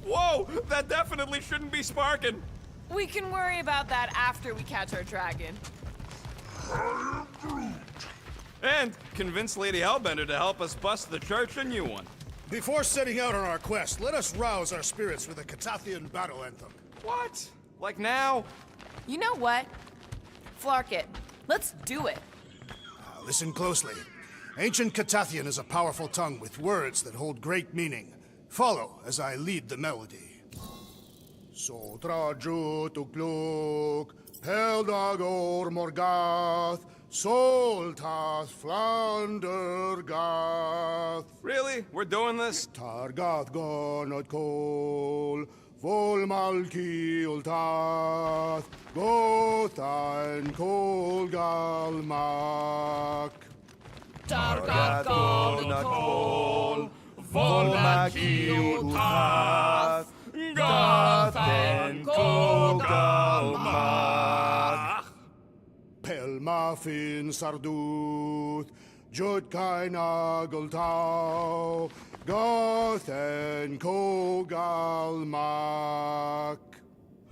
Whoa! That definitely shouldn't be sparking! We can worry about that after we catch our dragon. And convince Lady Hellbender to help us bust the church a new one. Before setting out on our quest, let us rouse our spirits with a Catathian battle anthem. What? Like now? You know what? Flark it. Let's do it. Listen closely. Ancient Catathian is a powerful tongue with words that hold great meaning. Follow as I lead the melody. Sotra jutukluk, Peldagor Morgath, Soltath Flandergath. Really? We're doing this? Targath gonot kol, Volmalki ultath, Gothan kol galmak. Targath gonot kol, Volmalki ultath, Gothan kol galmak. Pelmafin sarduth, Jutkai nageltau, Gothen kogalmak.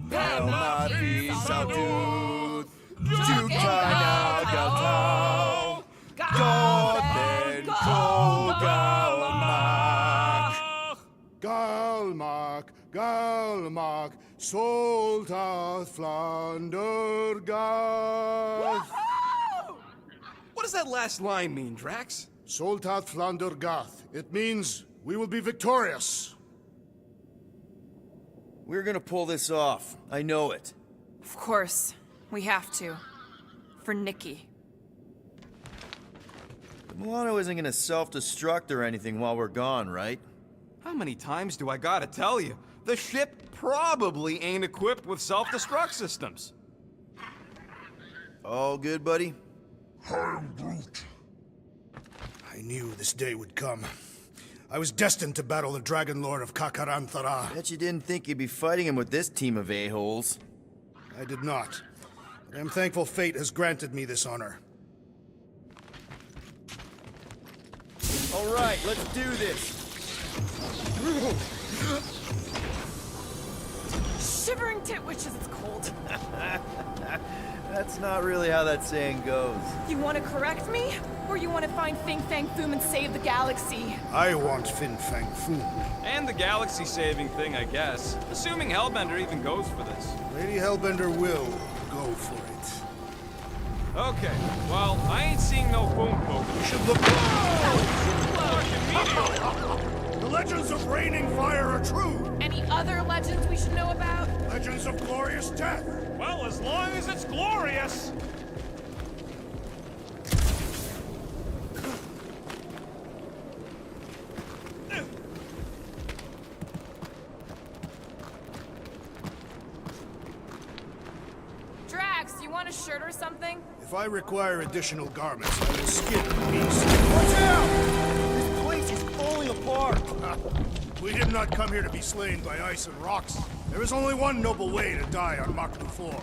Pelmafin sarduth, Jutkai nageltau, Gothen kogalmak. Galmak, Galmak, Soltath Flandergath. What does that last line mean, Drax? Soltath Flandergath. It means we will be victorious. We're gonna pull this off. I know it. Of course. We have to. For Nikki. The Milano isn't gonna self-destruct or anything while we're gone, right? How many times do I gotta tell you? The ship probably ain't equipped with self-destruct systems. All good, buddy? I knew this day would come. I was destined to battle the Dragon Lord of Kakaranthara. Bet you didn't think you'd be fighting him with this team of a-holes. I did not. But I am thankful fate has granted me this honor. All right, let's do this. Shivering tit witches, it's cold. That's not really how that saying goes. You want to correct me? Or you want to find Fing Fang Foom and save the galaxy? I want Fin Fang Foom. And the galaxy-saving thing, I guess. Assuming Hellbender even goes for this. Lady Hellbender will go for it. Okay, well, I ain't seeing no boom poke. You should look. Fucking meteor! The legends of raining fire are true. Any other legends we should know about? Legends of glorious death. Well, as long as it's glorious. Drax, you want a shirt or something? If I require additional garments, I will skin the beast. Watch out! This place is falling apart. We did not come here to be slain by ice and rocks. There is only one noble way to die on Mach 4,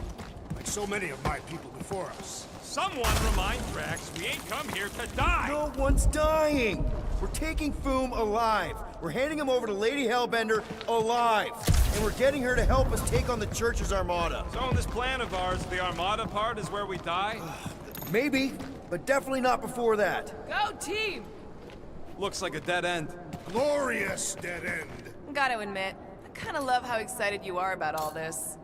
like so many of my people before us. Someone remind Drax we ain't come here to die. No one's dying. We're taking Foom alive. We're handing him over to Lady Hellbender alive. And we're getting her to help us take on the Church's Armada. So in this plan of ours, the Armada part is where we die? Maybe, but definitely not before that. Go team! Looks like a dead end. Glorious dead end. Gotta admit, I kinda love how excited you are about all this.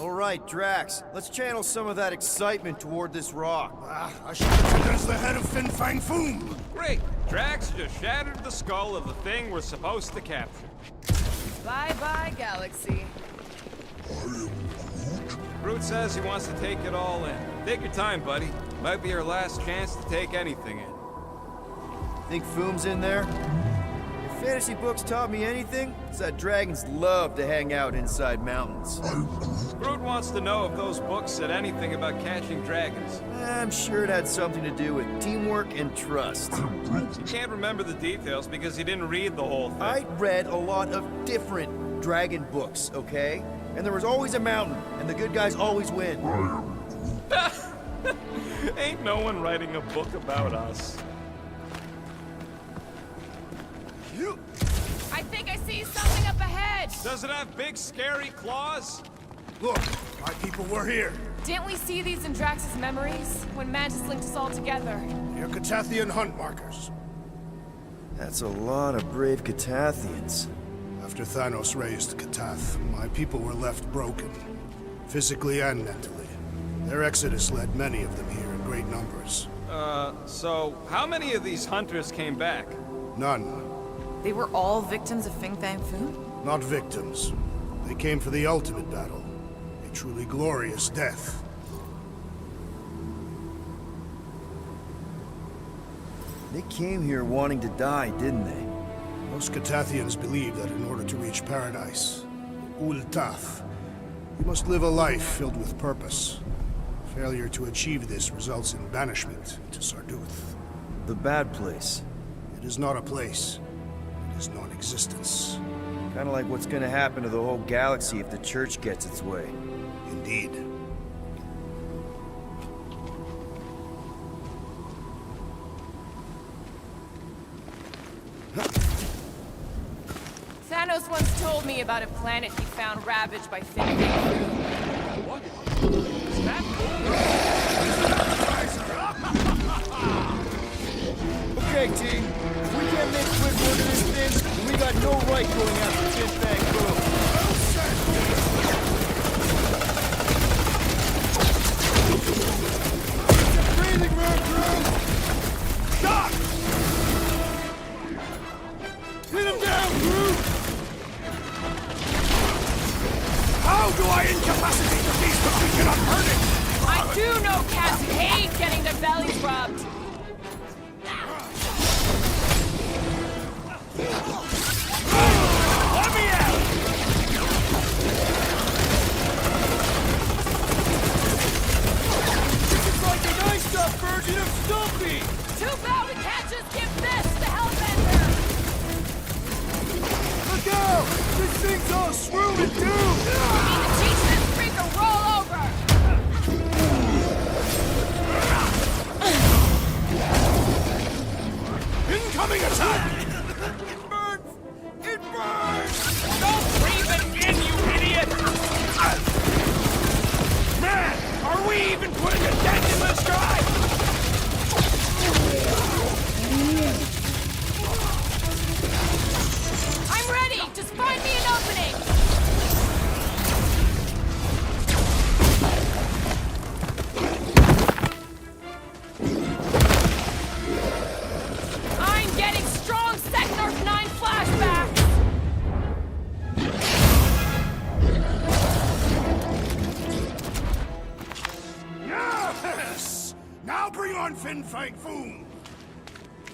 All right, Drax, let's channel some of that excitement toward this rock. I shall put you as the head of Fin Fang Foom. Great. Drax just shattered the skull of the thing we're supposed to capture. Bye-bye, galaxy. Groot says he wants to take it all in. Take your time, buddy. Might be our last chance to take anything in. Think Foom's in there? If fantasy books taught me anything, it's that dragons love to hang out inside mountains. Groot wants to know if those books said anything about catching dragons. I'm sure it had something to do with teamwork and trust. You can't remember the details because he didn't read the whole thing. I read a lot of different dragon books, okay? And there was always a mountain, and the good guys always win. Ain't no one writing a book about us. I I think I see something up ahead! Does it have big, scary claws? Look, my people were here. Didn't we see these in Drax's memories? When Mantis linked us all together? They're Catathian hunt markers. That's a lot of brave Catathians. After Thanos raised Katath, my people were left broken, physically and mentally. Their exodus led many of them here in great numbers. So how many of these hunters came back? None. They were all victims of Fing Fang Foom? Not victims. They came for the ultimate battle. A truly glorious death. They came here wanting to die, didn't they? Most Catathians believe that in order to reach paradise, Ul-Tath, you must live a life filled with purpose. Failure to achieve this results in banishment to Sarduth. The bad place. It is not a place. It is non-existence. Kinda like what's gonna happen to the whole galaxy if the Church gets its way. Indeed. Thanos once told me about a planet he found ravaged by Fing Fang Foom. What? Is that Okay, team. If we can't make quick work of this thing, then we got no right going after Fin Fang Foom. Breathing room, crew! Stop! Pin him down, crew! How do I incapacitate the beast if we cannot hurt it? I do know cats hate getting their bellies rubbed! Let me out! This is like the nice stuff version of Stumpy! Too bad we can't just give this to Hellbender! Look out! This thing's all screwed and doomed! We need to teach this freak to roll over! Incoming attack! It burns! It burns! Don't breathe it in, you idiot! Man, are we even putting a dent in this guy? I'm ready! Just find me an opening! I'm getting strong Second Earth 9 flashbacks! Yes! Now bring on Fin Fang Foom!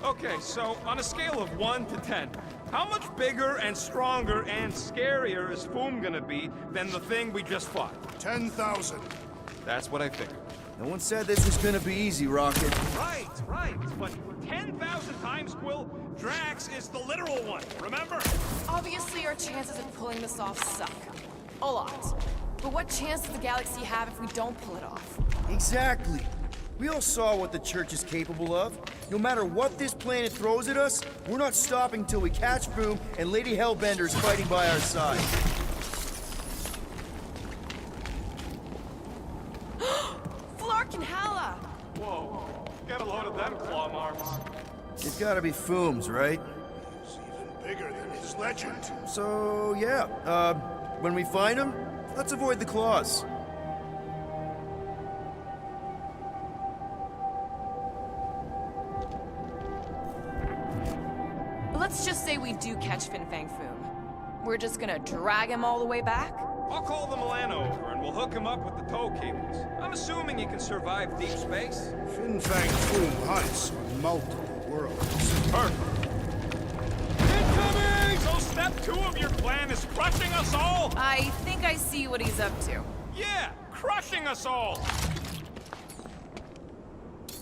Okay, so on a scale of 1 to 10, how much bigger and stronger and scarier is Foom gonna be than the thing we just fought? 10,000. That's what I figured. No one said this was gonna be easy, Rocket. Right, right. But 10,000 times, Quill, Drax is the literal one, remember? Obviously, our chances of pulling this off suck. A lot. But what chance does the galaxy have if we don't pull it off? Exactly. We all saw what the Church is capable of. No matter what this planet throws at us, we're not stopping till we catch Foom and Lady Hellbender's fighting by our side. Flark and Hala! Whoa, get a load of them claw marks. It's gotta be Foom's, right? He's even bigger than his legend. So, yeah. When we find him, let's avoid the claws. Let's just say we do catch Fin Fang Foom. We're just gonna drag him all the way back? I'll call the Milano over and we'll hook him up with the tow cables. I'm assuming he can survive deep space. Fin Fang Foom hunts on multiple worlds. Perfect. Incoming! So step 2 of your plan is crushing us all? I think I see what he's up to. Yeah, crushing us all!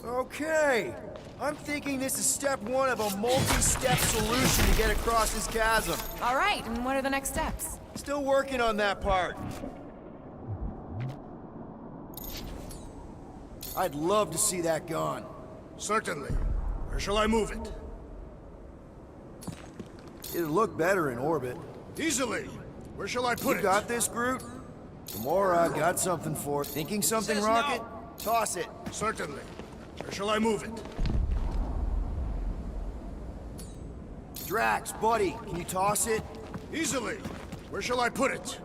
Okay. I'm thinking this is step 1 of a multi-step solution to get across this chasm. All right, and what are the next steps? Still working on that part. I'd love to see that gone. Certainly. Where shall I move it? It'll look better in orbit. Easily. Where shall I put You it? got this, Groot? Gamora got something for it. Thinking something, Says Rocket? no. Toss it. Certainly. Where shall I move it? Drax, buddy, can you toss it? Easily. Where shall I put it?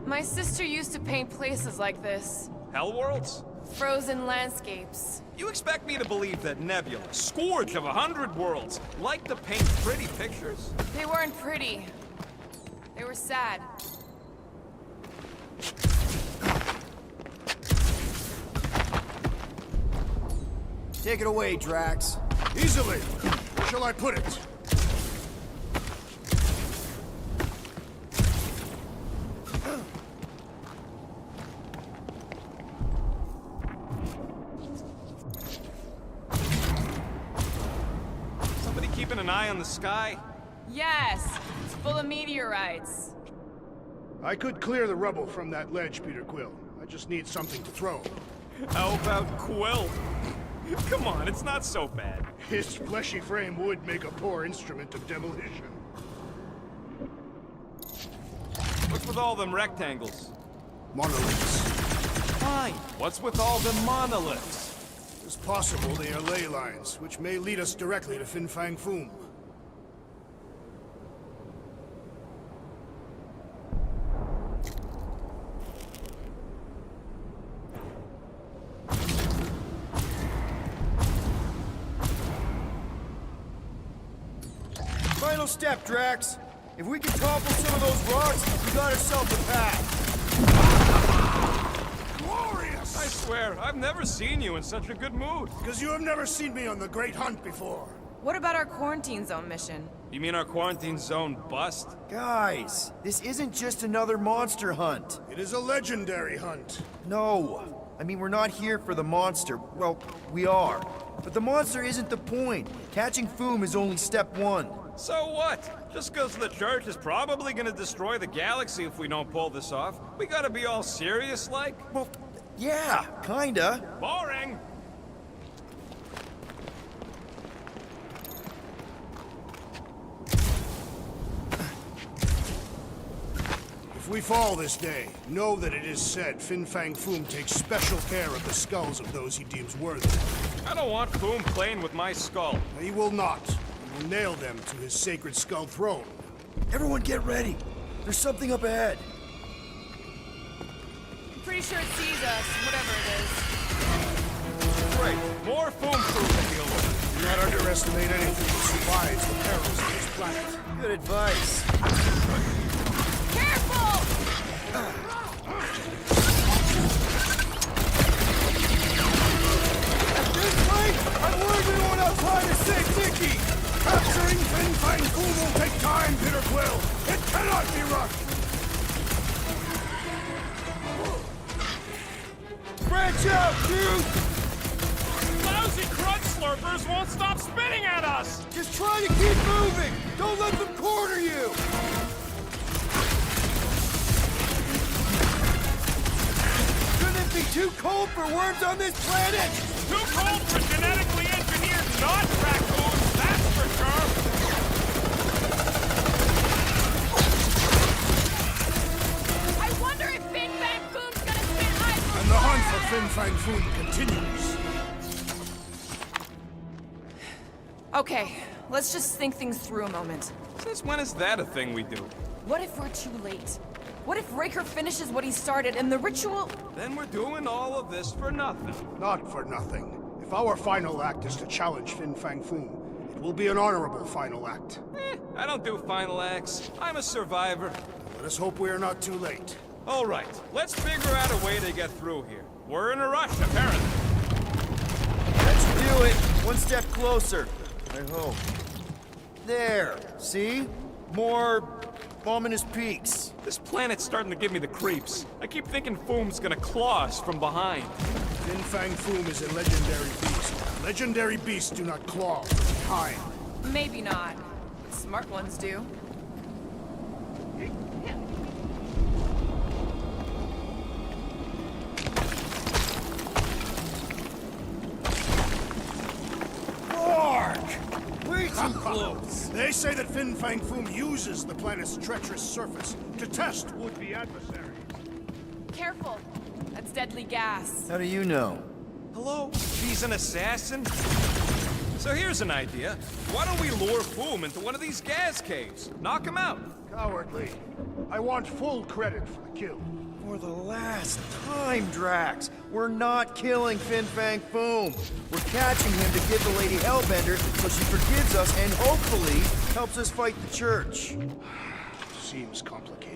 My sister used to paint places like this. Hell worlds? Frozen landscapes. You expect me to believe that Nebula, scourge of 100 worlds, liked to paint pretty pictures? They weren't pretty. They were sad. Take it away, Drax. Easily. Where shall I put it? Somebody keeping an eye on the sky? Yes, it's full of meteorites. I could clear the rubble from that ledge, Peter Quill. I just need something to throw. How about Quill? Come on, it's not so bad. His fleshy frame would make a poor instrument of demolition. What's with all them rectangles? Monoliths. Fine. What's with all the monoliths? It's possible they are ley lines, which may lead us directly to Fin Fang Foom. Final step, Drax. If we can topple some of those rocks, we got ourselves a path. Glorious! I swear, I've never seen you in such a good mood. Because you have never seen me on the Great Hunt before. What about our quarantine zone mission? You mean our quarantine zone bust? Guys, this isn't just another monster hunt. It is a legendary hunt. No. I mean, we're not here for the monster. Well, we are. But the monster isn't the point. Catching Foom is only step one. So what? Just because the church is probably gonna destroy the galaxy if we don't pull this off, we gotta be all serious like? Well, yeah, kinda. Boring! If we fall this day, know that it is said Fin Fang Foom takes special care of the skulls of those he deems worthy. I don't want Boom playing with my skull. He will not. He will nail them to his sacred skull throne. Everyone get ready. There's something up ahead. I'm pretty sure it sees us, whatever it is. Great. More Boom crew to deal with. Do not underestimate anything that survives the perils of this planet. Good advice. Careful! At this rate, I'm worried we won't have time to save Nikki. Capturing Fin Fang Foom will take time, Peter Quill. It cannot be rushed. Branch out, dude! Lousy crud slurpers won't stop spitting at us! Just try to keep moving! Don't let them corner you! Couldn't it be too cold for worms on this planet? Too cold for genetically engineered not-raccoons, that's for sure! I wonder if Fin Fang Foom's gonna spit eyes. And the hunt for Fin Fang Foom continues. Okay, let's just think things through a moment. Since when is that a thing we do? What if we're too late? What if Raker finishes what he started and the ritual... Then we're doing all of this for nothing. Not for nothing. If our final act is to challenge Fin Fang Foom, it will be an honorable final act. I don't do final acts. I'm a survivor. Let us hope we are not too late. All right, let's figure out a way to get through here. We're in a rush, apparently. Let's do it. One step closer. I hope. There. See? More ominous peaks. This planet's starting to give me the creeps. I keep thinking Foom's gonna claw us from behind. Fin Fang Foom is a legendary beast. Legendary beasts do not claw from behind. Maybe not. Smart ones do. Roar! close. They say that Fin Fang Foom uses the planet's treacherous surface to test would-be adversaries. Careful. That's deadly gas. How do you know? Hello? He's an assassin? So here's an idea. Why don't we lure Foom into one of these gas caves? Knock him out. Cowardly. I want full credit for the kill. For the last time, Drax, we're not killing Fin Fang Foom. We're catching him to give the Lady Hellbender so she forgives us and hopefully helps us fight the church. Seems complicated.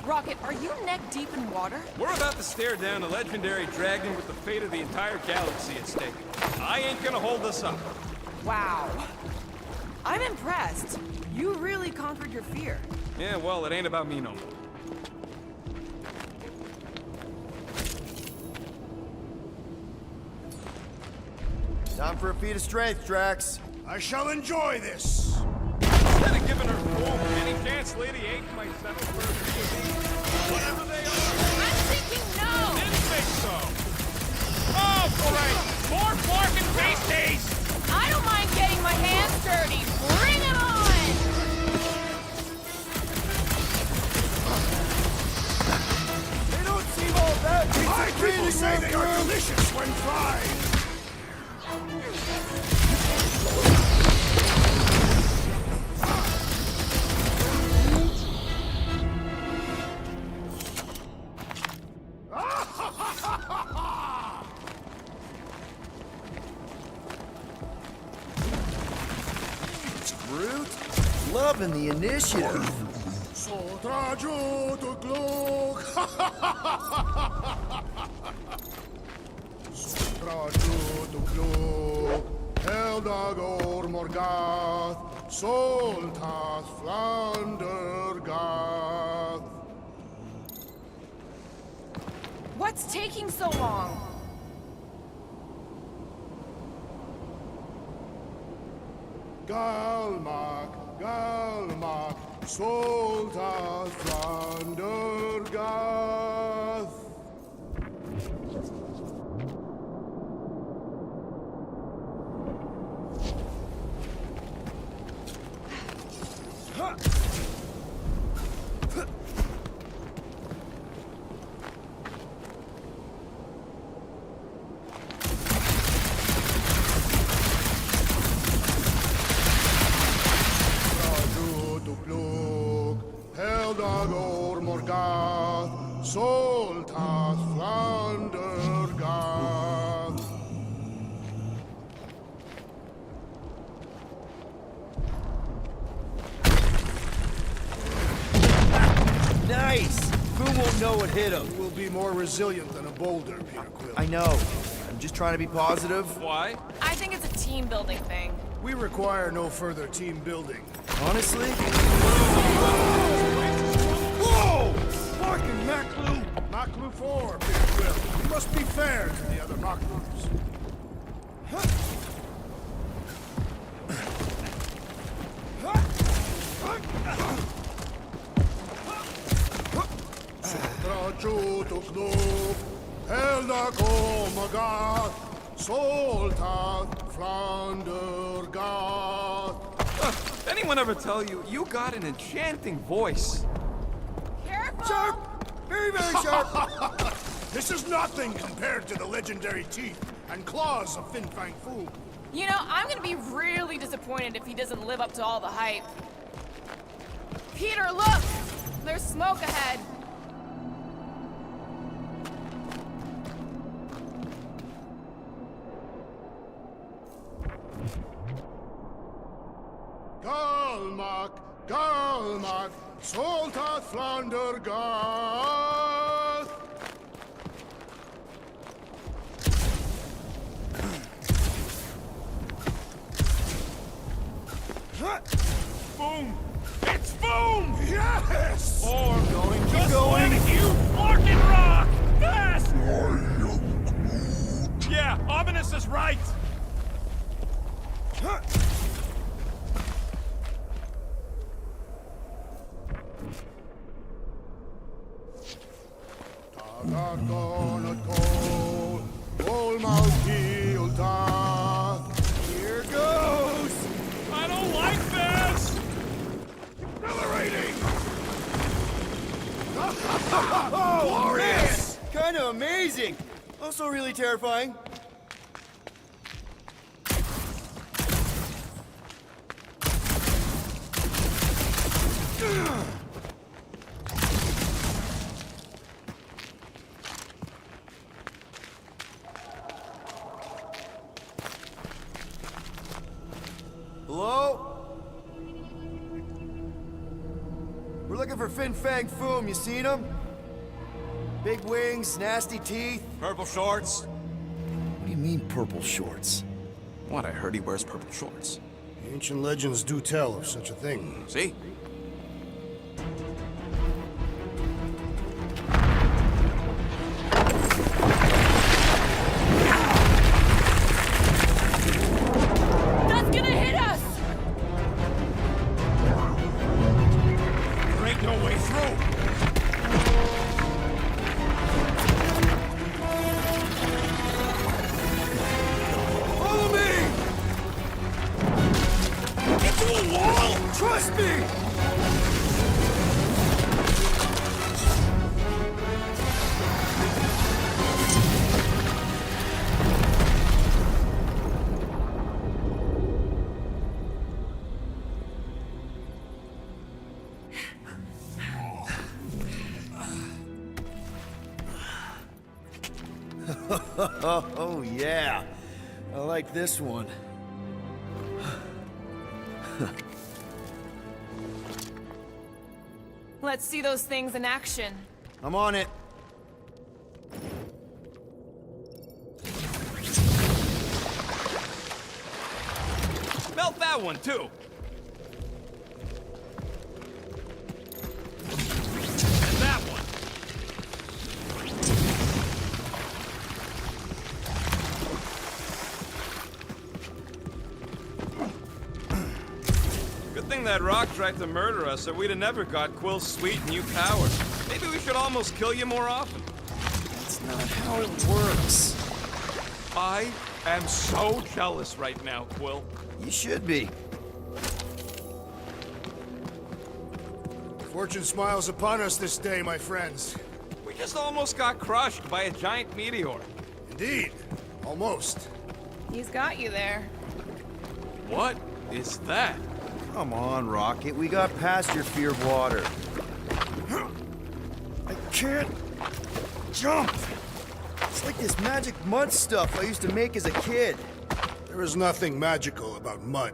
Rocket, are you neck deep in water? We're about to stare down a legendary dragon with the fate of the entire galaxy at stake. I ain't gonna hold us up. Wow. I'm impressed. You really conquered your fear. Yeah, well, it ain't about me no more. Time for a feat of strength, Drax. I shall enjoy this. Instead of giving her fool any chance Lady H might settle for a few of these, whatever they are. I'm thinking no! Didn't think so. Oh, great! More pork and pasties! I don't mind getting my hands dirty. Bring it on! They don't seem all that. My people say they are delicious when fried. Brute, loving the initiative. Sotraju to glog. Sotraju to glog. Eldagor morgath. Soltath flandergath. What's taking so long? Galmak Galmak, Solta, Flandergath. Heldador Morgath, Soltath Flandergath. Nice! Who won't know what hit him? You will be more resilient than a boulder, Peter Quill. I know. I'm just trying to be positive. Why? I think it's a team building thing. We require no further team building. Honestly? Whoa! Fucking Maklu! Maklu 4, Peter Quill. You must be fair to the other Maklus. Sotrajutuklu, Heldagomagat, Soltath, Flandergath. Did anyone ever tell you, you got an enchanting voice? Careful! Sharp! Very, very sharp! This is nothing compared to the legendary teeth and claws of Fin Fang Foom. You know, I'm gonna be really disappointed if he doesn't live up to all the hype. Peter, look! There's smoke ahead. Galmak, Galmak, Soltath Flandergath. Boom! It's boom! Yes! Or going just going. like you fucking rock! Fast! Yeah, Ominous is right! Here goes! I don't like this! Accelerating! Oh, glorious! Kind of amazing. Also really terrifying. Hello? We're looking for Fin Fang Foom. You seen him? Big wings, nasty teeth. Purple shorts? What do you mean, purple shorts? What, I heard he wears purple shorts. Ancient legends do tell of such a thing. See? That's gonna hit us! There ain't no way through! Follow me! Into a wall! Trust me! Oh, yeah. I like this one. Let's see those things in action. I'm on it. Melt that one, too! And that one! Good Good thing that rock tried to murder us, or we'd have never got Quill's sweet new power. Maybe we should almost kill you more often. That's not how it works. I am so jealous right now, Quill. You should be. Fortune smiles upon us this day, my friends. We just almost got crushed by a giant meteor. Indeed. Almost. He's got you there. What is that? Come on, Rocket. We got past your fear of water. I can't jump. It's like this magic mud stuff I used to make as a kid. There is nothing magical about mud.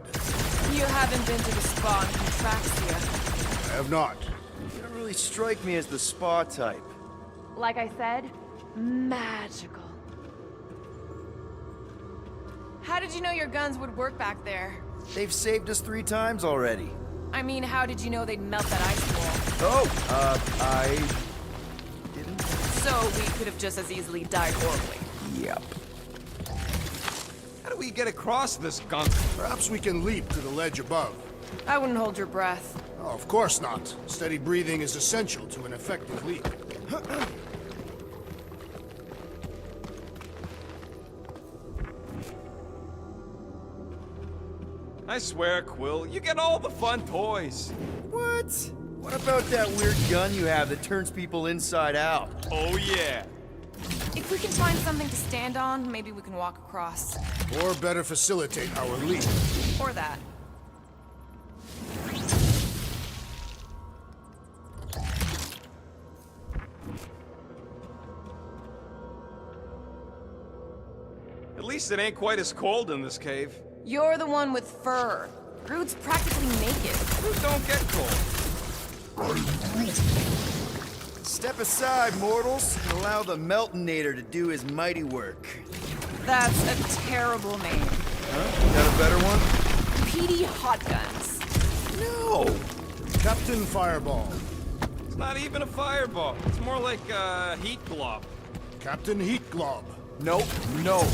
You haven't been to the spa in Contraxia. I have not. You don't really strike me as the spa type. Like I said, magical. How did you know your guns would work back there? They've saved us 3 times already. I mean, how did you know they'd melt that ice wall? Oh, I didn't. So we could have just as easily died horribly. Yep. How do we get across this gunk? Perhaps we can leap to the ledge above. I wouldn't hold your breath. Oh, of course not. Steady breathing is essential to an effective leap. I swear, Quill, you get all the fun toys. What? What about that weird gun you have that turns people inside out? Oh, yeah. If we can find something to stand on, maybe we can walk across. Or better facilitate our leap. Or that. At least it ain't quite as cold in this cave. You're the one with fur. Groot's practically naked. Who don't get cold? Step aside, mortals, and allow the Meltonator to do his mighty work. That's a terrible name. Huh? Got a better one? PD Hot Guns. No! Captain Fireball. It's not even a fireball. It's more like a heat glob. Captain Heat Glob. Nope. No.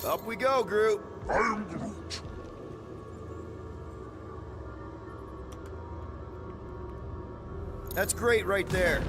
Up we go, Groot. I am Groot. That's great right there.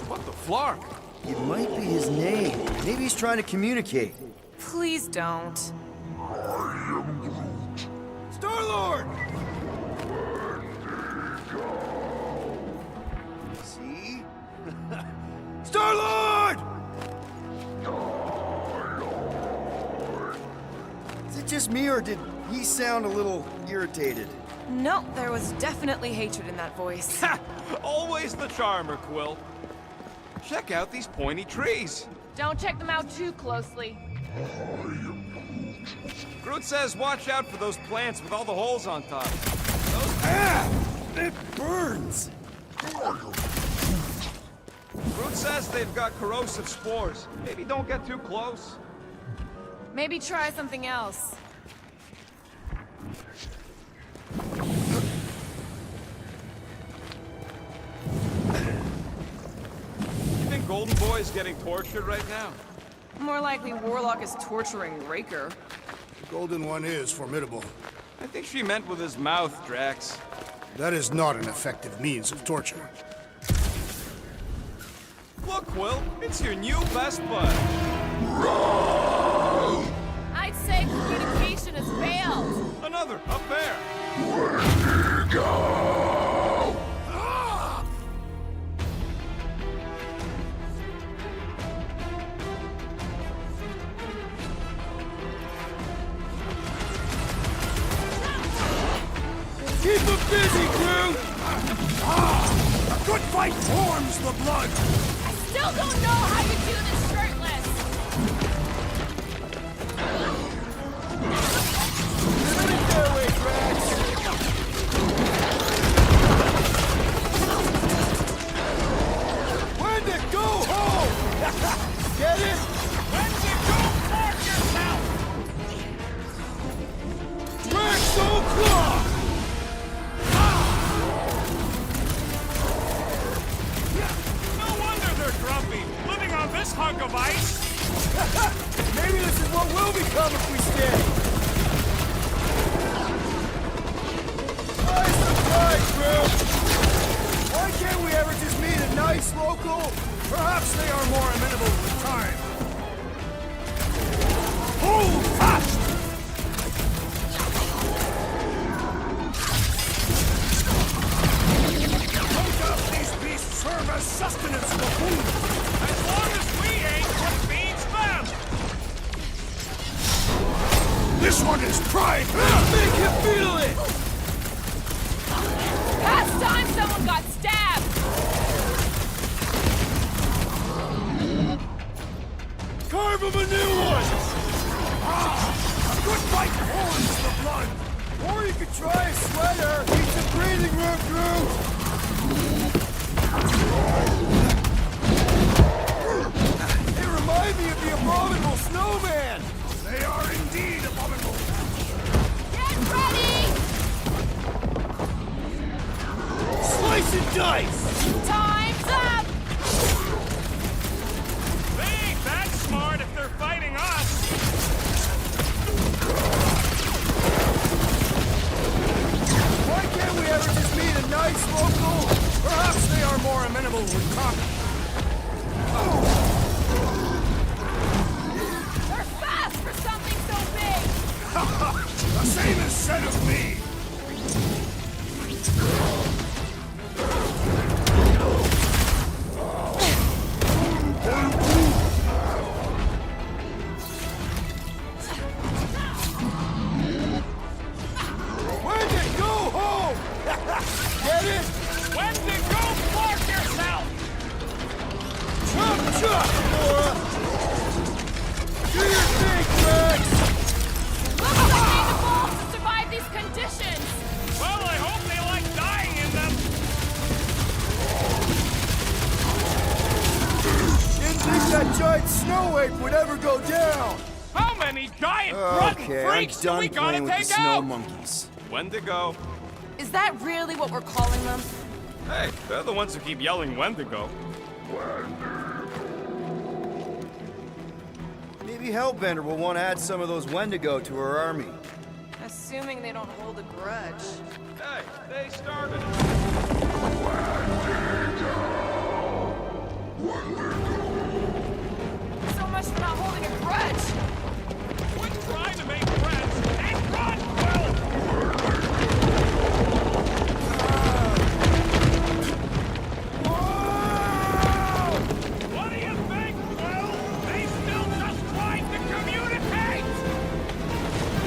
What the flark? It might be his name. Maybe he's trying to communicate. Please don't. Star-Lord! See? Star-Lord! Is it just me, or did he sound a little irritated? No, there was definitely hatred in that voice. Ha! Always the charmer, Quill. Check out these pointy trees. Don't check them out too closely. Groot says watch out for those plants with all the holes on top. It burns! Groot says they've got corrosive spores. Maybe don't get too close. Maybe try something else. Golden Boy is getting tortured right now? More likely Warlock is torturing Raker. The Golden One is formidable. I think she meant with his mouth, Drax. That is not an effective means of torture. Look, Will, it's your new best bud. I'd say communication has failed. Another, up there. Keep them busy, crew! A good fight warms the blood! I still don't know how you do this shirtless. Get it that way, Drax! When to go home! Get it? When to go mark yourself! Drax o'clock! No wonder they're grumpy, living on this hunk of ice. Maybe this is what will become if we stay. Nice surprise, crew! Why can't we ever just meet a nice local? Perhaps they are more amenable with time. Hold fast! No doubt these beasts serve as sustenance for food. As long as we ain't what feeds them. This one is pride! Make you feel it! Past time someone got stabbed. Carve him a new one! A good fight warms the blood! Or you could try a sweater. Keep some breathing room, crew. They remind me of the abominable snowman. They are indeed abominable! Get ready. Slice and dice. Time's up. They ain't that smart if they're fighting us. Why can't we ever just meet a nice local? Perhaps they are more amenable with combat. They're fast for something so big. The same is said of me! When to go home? Get it? When to go mark yourself. Chop chop, Nora! Do your thing, Drax! Looks like they evolved to survive these conditions. Well, I hope they like dying in them. Didn't think that giant snow ape would ever go down! How many giant grunting Okay, I'm freaks do we done gotta playing with the take snow out? monkeys. When to go. Is that really what we're calling them? Hey, they're the ones who keep yelling when to go. Maybe Hellbender will want to add some of those Wendigo to her army. Assuming they don't hold a grudge. Hey, they started it. So much for not holding a grudge. Quit trying to make friends and run, Will! What do you think, Will? They still just trying to communicate!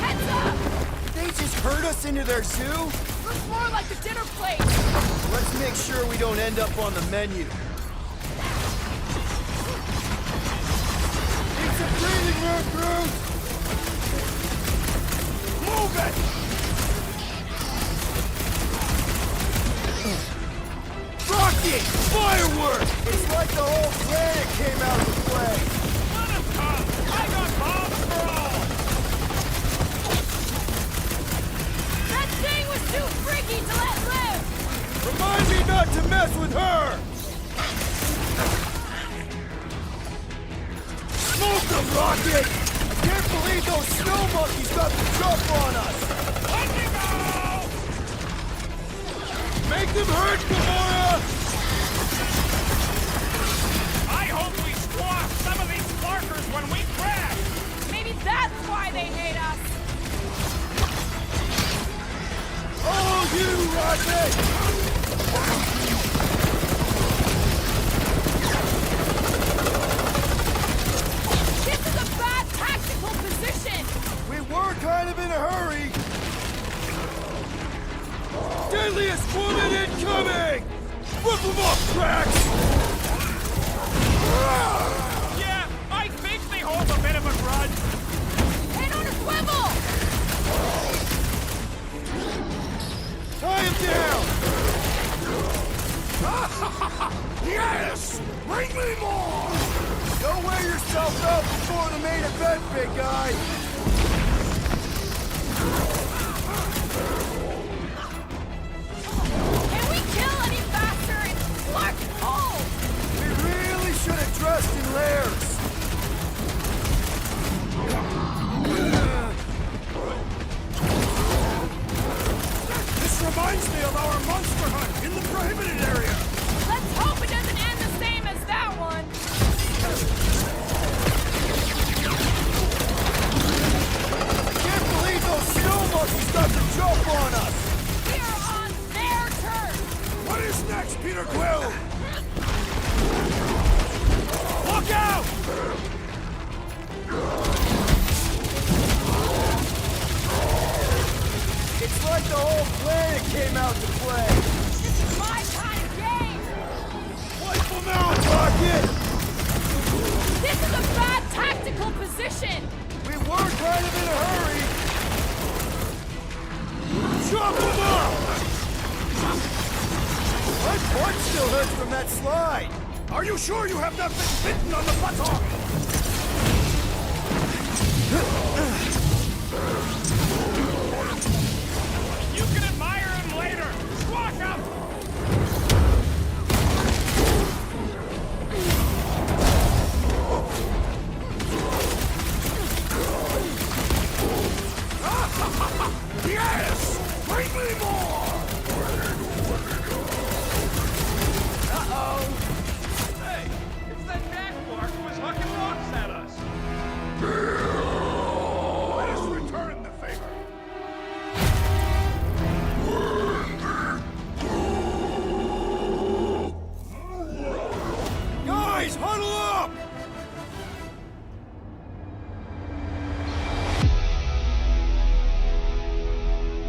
Heads up! They just herd us into their zoo? Looks more like the dinner plate. Let's make sure we don't end up on the menu. Need some breathing room, crew! Move it! Rocket! Fireworks! It's like the whole planet came out to play. Let us come! I got bombs for all! That thing was too freaky to let live. Remind me not to mess with her! those snow monkeys got the jump on us! Let me go! Make them hurt, Gamora! I hope we squash some of these Clarkers when we crash! Maybe that's why they hate us. Oh, you, Rodney! This is a bad tactical position. We were kind of in a hurry. Deadliest woman incoming! Rip them up, Drax! Yeah, I think they hold a bit of a grudge. Head on a swivel. Tie him down! Yes! Bring me more! Don't wear yourself out before the main event, big guy! Can we kill any faster? It's Clark cold. We really should have dressed in layers! This reminds me of our monster hunt in the prohibited area! Let's hope it doesn't end the same as that one. I can't believe those snow monkeys got the jump on us! We're on their turn. What is next, Peter Quill? Look out! It's like the whole planet came out to play! This is my kind of game. Wipe them out, Rocket! This is a bad tactical position. We were kind of in a hurry! Chop them up! My butt still hurts from that slide! Are you sure you have not been bitten on the buttock? You can admire him later! Squash him! Yes! Bring me more! Hey, it's that Jaguar who was hucking rocks at us! Let us return the favor. Guys, huddle up!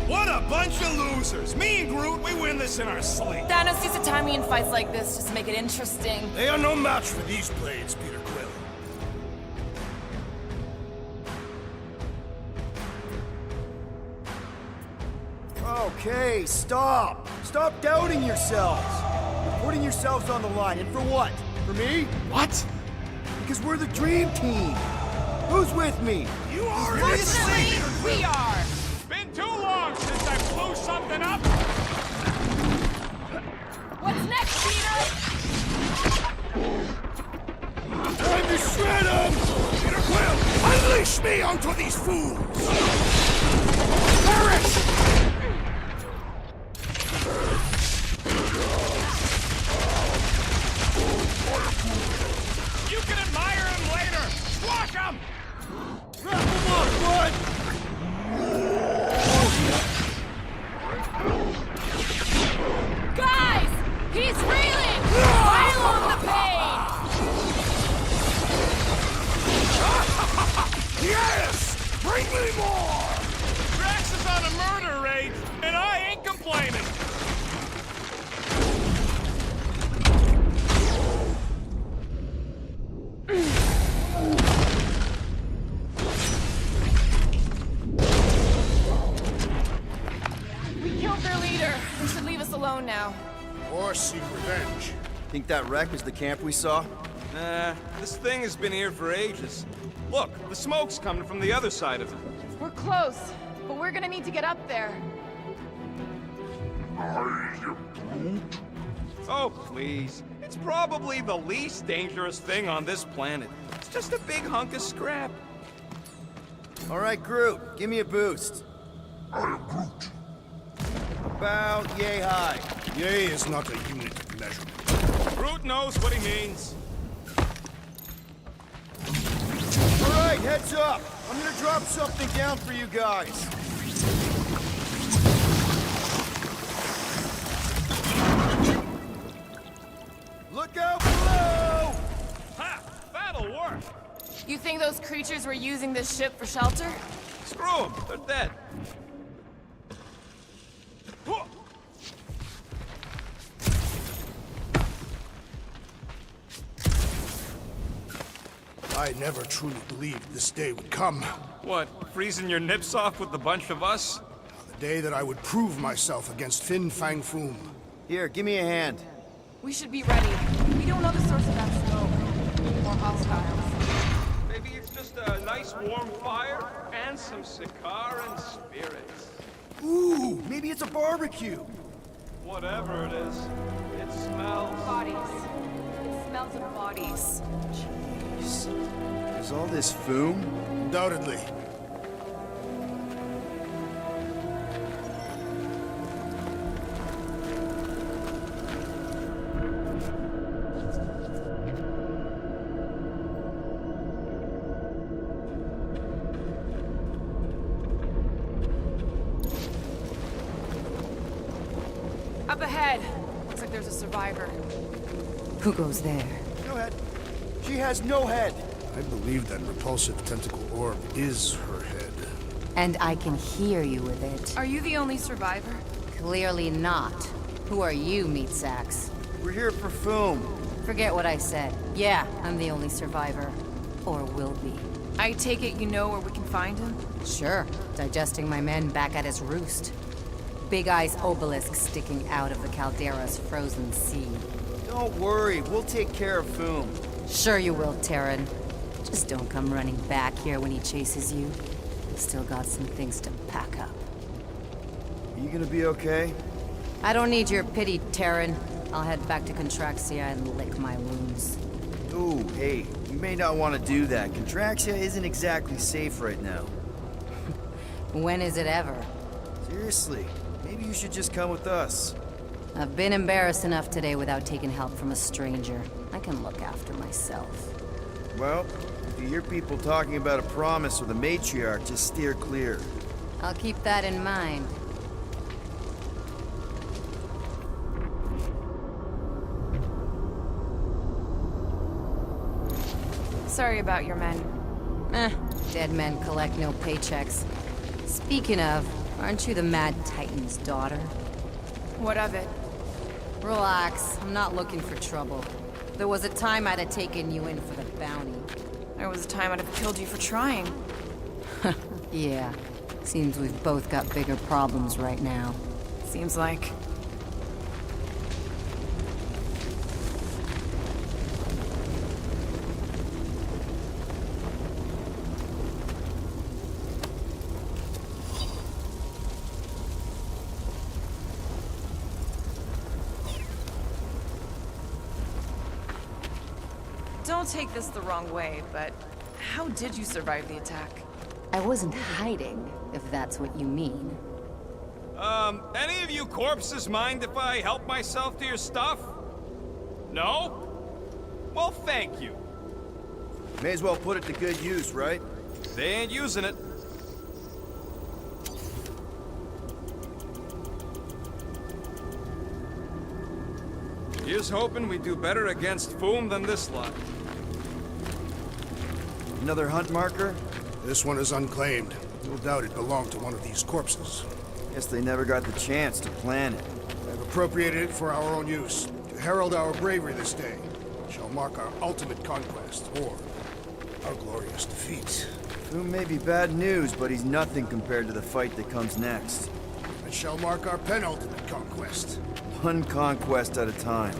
What a bunch of losers! Me and Groot, we win this in our sleep! Thanos used to time me in fights like this just to make it interesting. They are no match for these blades, Peter Quill. Okay, stop! Stop doubting yourselves! You're putting yourselves on the line, and for what? For me? What? Because we're the dream team! Who's with me? You are Fortunately, we are. Been too long since I blew something up! What's next, Peter? Time to shred 'em! Peter Quill, unleash me onto these fools! Perish! You can admire him later! Squash him! Wrap them up, bud! Guys, he's reeling. File on the pain. Yes! Bring me more! Drax is on a murder rage, and I ain't complaining! We killed their leader. They should leave us alone now. Or seek revenge. Think that wreck is the camp we saw? Nah, this thing has been here for ages. Look, the smoke's coming from the other side of it. We're close, but we're gonna need to get up there. Oh, please. It's probably the least dangerous thing on this planet. It's just a big hunk of scrap. All right, Groot, give me a boost. I am Groot. About yay high. Yay is not a unit of measurement. Groot knows what he means. All right, heads up. I'm gonna drop something down for you guys. Look out below! Ha! That'll work! You think those creatures were using this ship for shelter? Screw them! They're dead. Whoa. I never truly believed this day would come. What, freezing your nips off with a bunch of us? The day that I would prove myself against Fin Fang Foom. Here, give me a hand. We should be ready. We don't know the source of that smoke. More hostiles. Maybe it's just a nice warm fire and some cigar and spirits. Ooh, maybe it's a barbecue. Whatever it is, it smells. Bodies. It smells of bodies. Is all this foom? Undoubtedly. Up ahead. Looks like there's a survivor. Who goes there? No head. She has no head. I believe that repulsive tentacle orb is her head. And I can hear you with it. Are you the only survivor? Clearly not. Who are you, meat sacks? We're here for foom. Forget what I said. Yeah, I'm the only survivor. Or will be. I take it you know where we can find him? Sure. Digesting my men back at his roost. Big Eye's obelisk sticking out of the caldera's frozen sea. Don't worry, we'll take care of foom. Sure you will, Terran. Just don't come running back here when he chases you. Still got some things to pack up. You gonna be okay? I don't need your pity, Terran. I'll head back to Contraxia and lick my wounds. Ooh, hey, you may not want to do that. Contraxia isn't exactly safe right now. When is it ever? Seriously, maybe you should just come with us. I've been embarrassed enough today without taking help from a stranger. I can look after myself. Well, if you hear people talking about a promise or the matriarch, just steer clear. I'll keep that in mind. Sorry about your men. Dead men collect no paychecks. Speaking of, aren't you the Mad Titan's daughter? What of it? Relax, I'm not looking for trouble. There was a time I'd have taken you in for the bounty. There was a time I'd have killed you for trying. Yeah, seems we've both got bigger problems right now. Seems like. Don't take this the wrong way, but how did you survive the attack? I wasn't hiding, if that's what you mean. Any of you corpses mind if I help myself to your stuff? No? Well, thank you. May as well put it to good use, right? They ain't using it. Here's hoping we do better against Foom than this lot. Another hunt marker? This one is unclaimed. No doubt it belonged to one of these corpses. Guess they never got the chance to plan it. I've appropriated it for our own use, to herald our bravery this day. It shall mark our ultimate conquest, or our glorious defeat. Foom may be bad news, but he's nothing compared to the fight that comes next. It shall mark our penultimate conquest. One conquest at a time.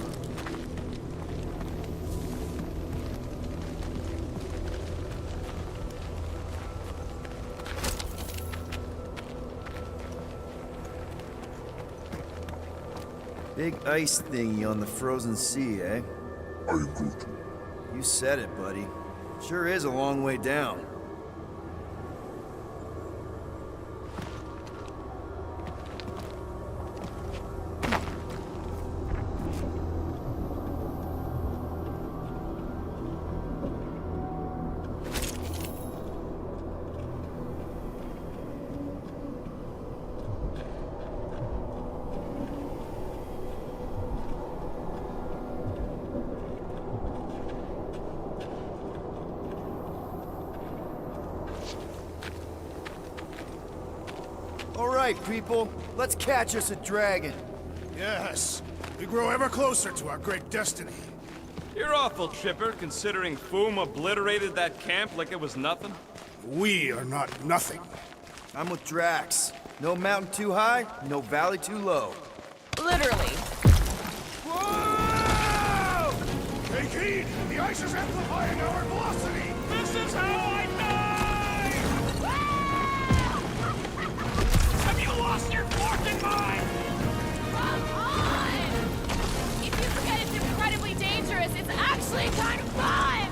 Big ice thingy on the frozen sea, eh? I am Groot. You said it, buddy. Sure is a long way down. right, people. Let's catch us a dragon. Yes, we grow ever closer to our great destiny. You're awful chipper, considering Foom obliterated that camp like it was nothing. We are not nothing. I'm with Drax. No mountain too high, no valley too low. Literally. Whoa! Take heed! The ice is amplifying our velocity! This is how I die! Have you lost your forking mind? Come on! If you forget it's incredibly dangerous, it's actually kind of fun!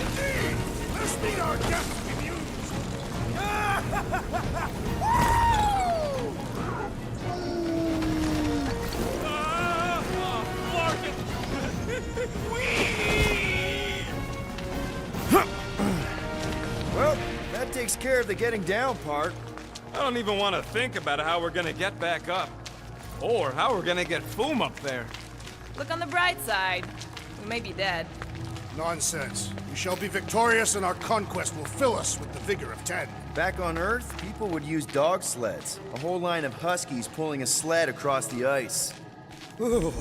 Indeed! Let's meet our death amused! Well, that takes care of the getting down part. I don't even want to think about how we're gonna get back up. Or how we're gonna get Foom up there. Look on the bright side. We may be dead. Nonsense. We shall be victorious and our conquest will fill us with the vigor of 10. Back on Earth, people would use dog sleds. A whole line of huskies pulling a sled across the ice. Ooh,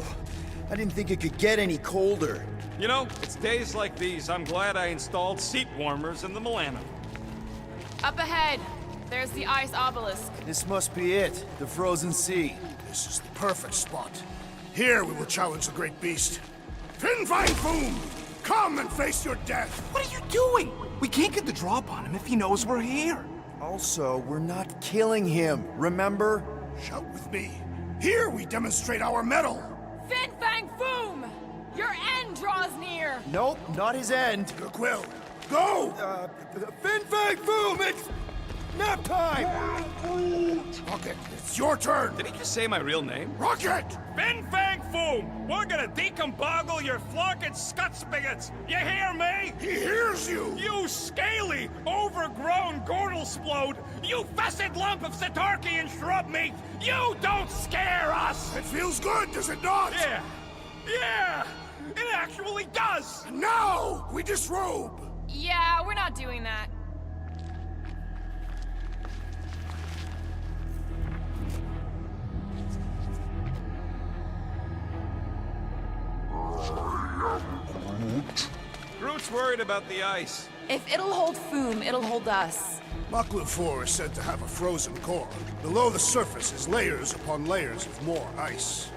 I didn't think it could get any colder. You know, it's days like these I'm glad I installed seat warmers in the Milano. Up ahead, there's the ice obelisk. This must be it, the frozen sea. This is the perfect spot. Here we will challenge the great beast. Fin Fang Foom! Come and face your death! What are you doing? We can't get the drop on him if he knows we're here. Also, we're not killing him, remember? Shout with me. Here we demonstrate our mettle. Fin Fang Foom! Your end draws near! Nope, not his end. The Quill. Go! Fin Fang Foom, it's nap time! Rocket, it's your turn. Did he just say my real name? Rocket! Fin Fang Foom! We're gonna decomboggle your flunking scut spigots! You hear me? He hears you! You scaly, overgrown gordle-splode! You fessed lump of Satarkian shrub meat! You don't scare us! It feels good, does it not? Yeah! Yeah! It actually does! Now we disrobe! Yeah, we're not doing that. Groot's worried about the ice. If it'll hold Foom, it'll hold us. Maklu 4 is said to have a frozen core. Below the surface is layers upon layers of more ice.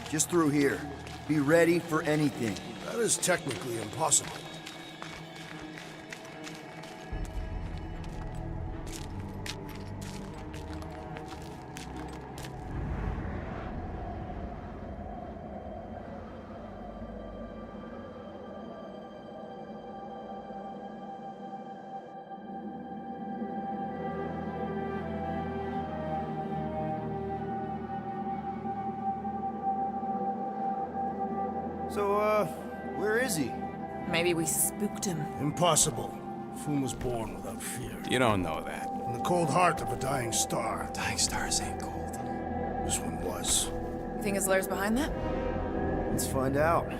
Just through here. Be ready for anything. That is technically impossible. So, where is he? Maybe we spooked him. Impossible. Foom was born without fear. You don't know that. In the cold heart of a dying star. Dying stars ain't cold. This one was. You think his lair's behind that? Let's find out.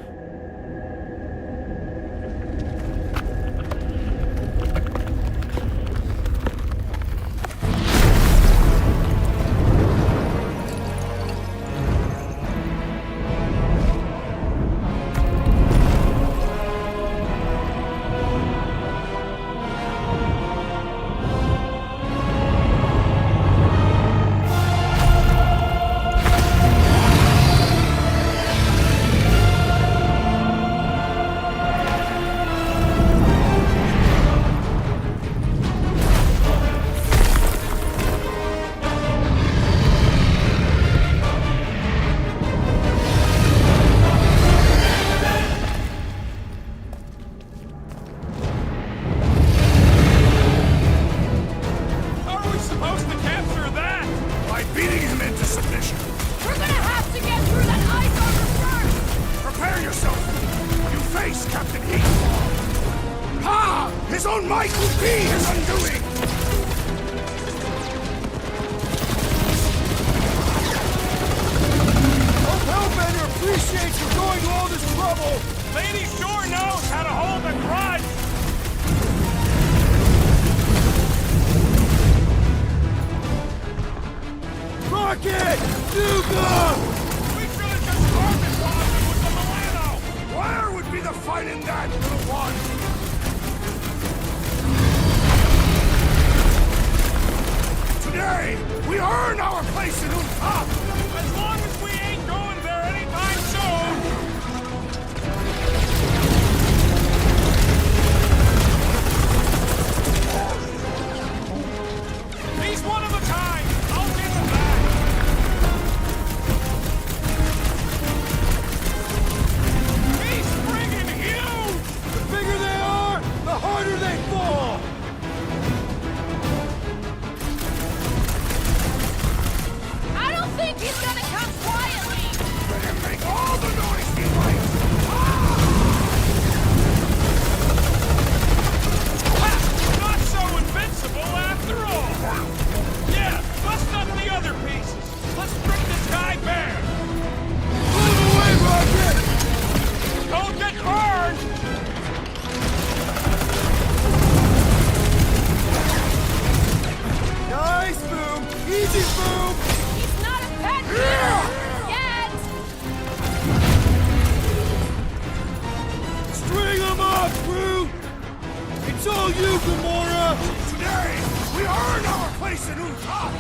His own might will be his undoing! Hope Hellbender appreciates you going to all this trouble! Lady sure knows how to hold a grudge! Rocket! Nuka! We should have just carpet bombed him with the Milano! Where would be the fun in that, little one? Today, we earn our place in Untap! As long as we ain't going there anytime soon! He's one of a kind! I'll get him back! He's friggin' huge! The bigger they are, the harder they fall! I don't think he's gonna come quietly! Let him make all the noise he likes! Ha! Not so invincible after all! Yeah, bust up the other pieces! Let's strip this guy bare! Move away, Rocket! Don't get burned! Nice, Boom! Easy, Boom! He's not a Patriot! Yet! String them up, Groot! It's all you, Gamora! Today, we earn our place in Untap!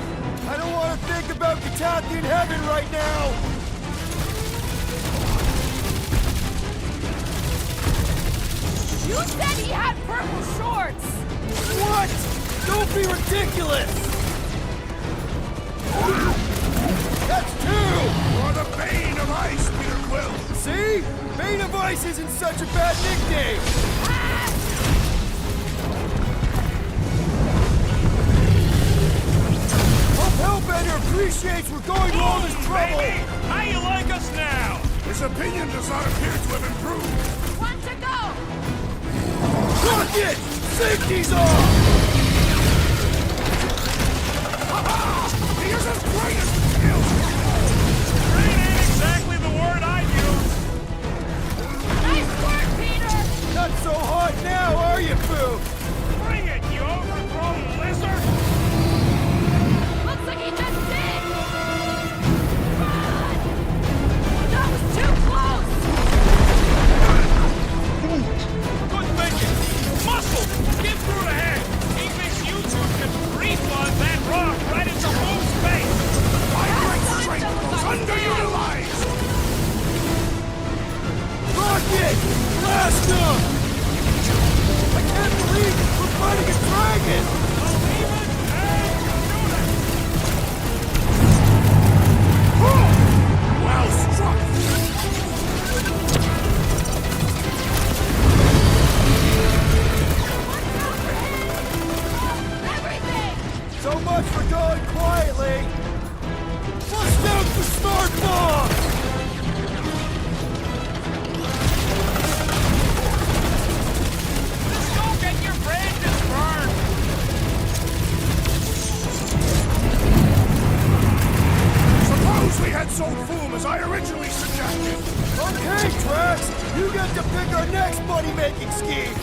I don't want to think about Katathian heaven right now! You said he had purple shorts! What? Don't be ridiculous! That's two! You're the bane of ice, Peter Quill! See? Bane of Ice isn't such a bad nickname! Hope Hellbender appreciates we're going to all this trouble! Baby! How you like us now? His opinion does not appear to have improved. Want to go! Rocket! Safety's off! He is as great as the skills! Great ain't exactly the word I'd use. Nice work, Peter! Not so hot now, are you, Boo? Bring it, you overgrown lizard! Looks like he just did! Run! That was too close! Good thinking. Muscle! Get through the head! He thinks you two can refund that rock right into Boom's face! My great strength goes underutilized! Rocket! Blast him! I can't believe we're fighting a dragon! Believe it and shoot it! Well struck! Everything! So much for going quietly! Bust out the smart bomb! Just don't get your branches burned! Suppose we had sold Foom as I originally suggested. Okay, Drax! You get to pick our next money-making scheme!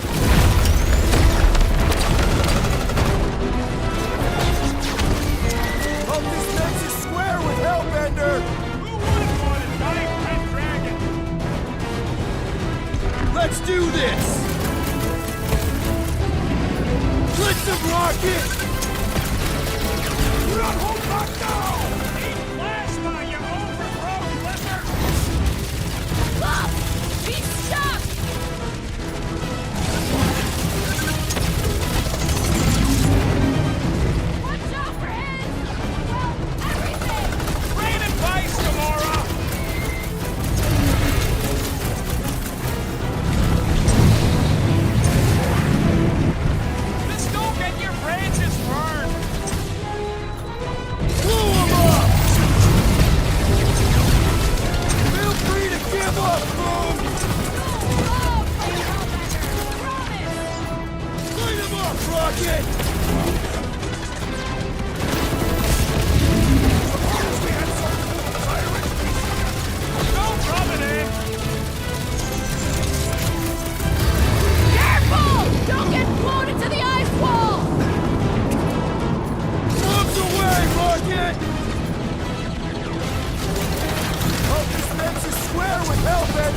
Hope this makes us square with Hellbender! Who wouldn't want a giant red dragon? Let's do this! Blitz him, Rocket! Do not hold back now! Eat plasma, you overgrown lizard! Look! He's stuck!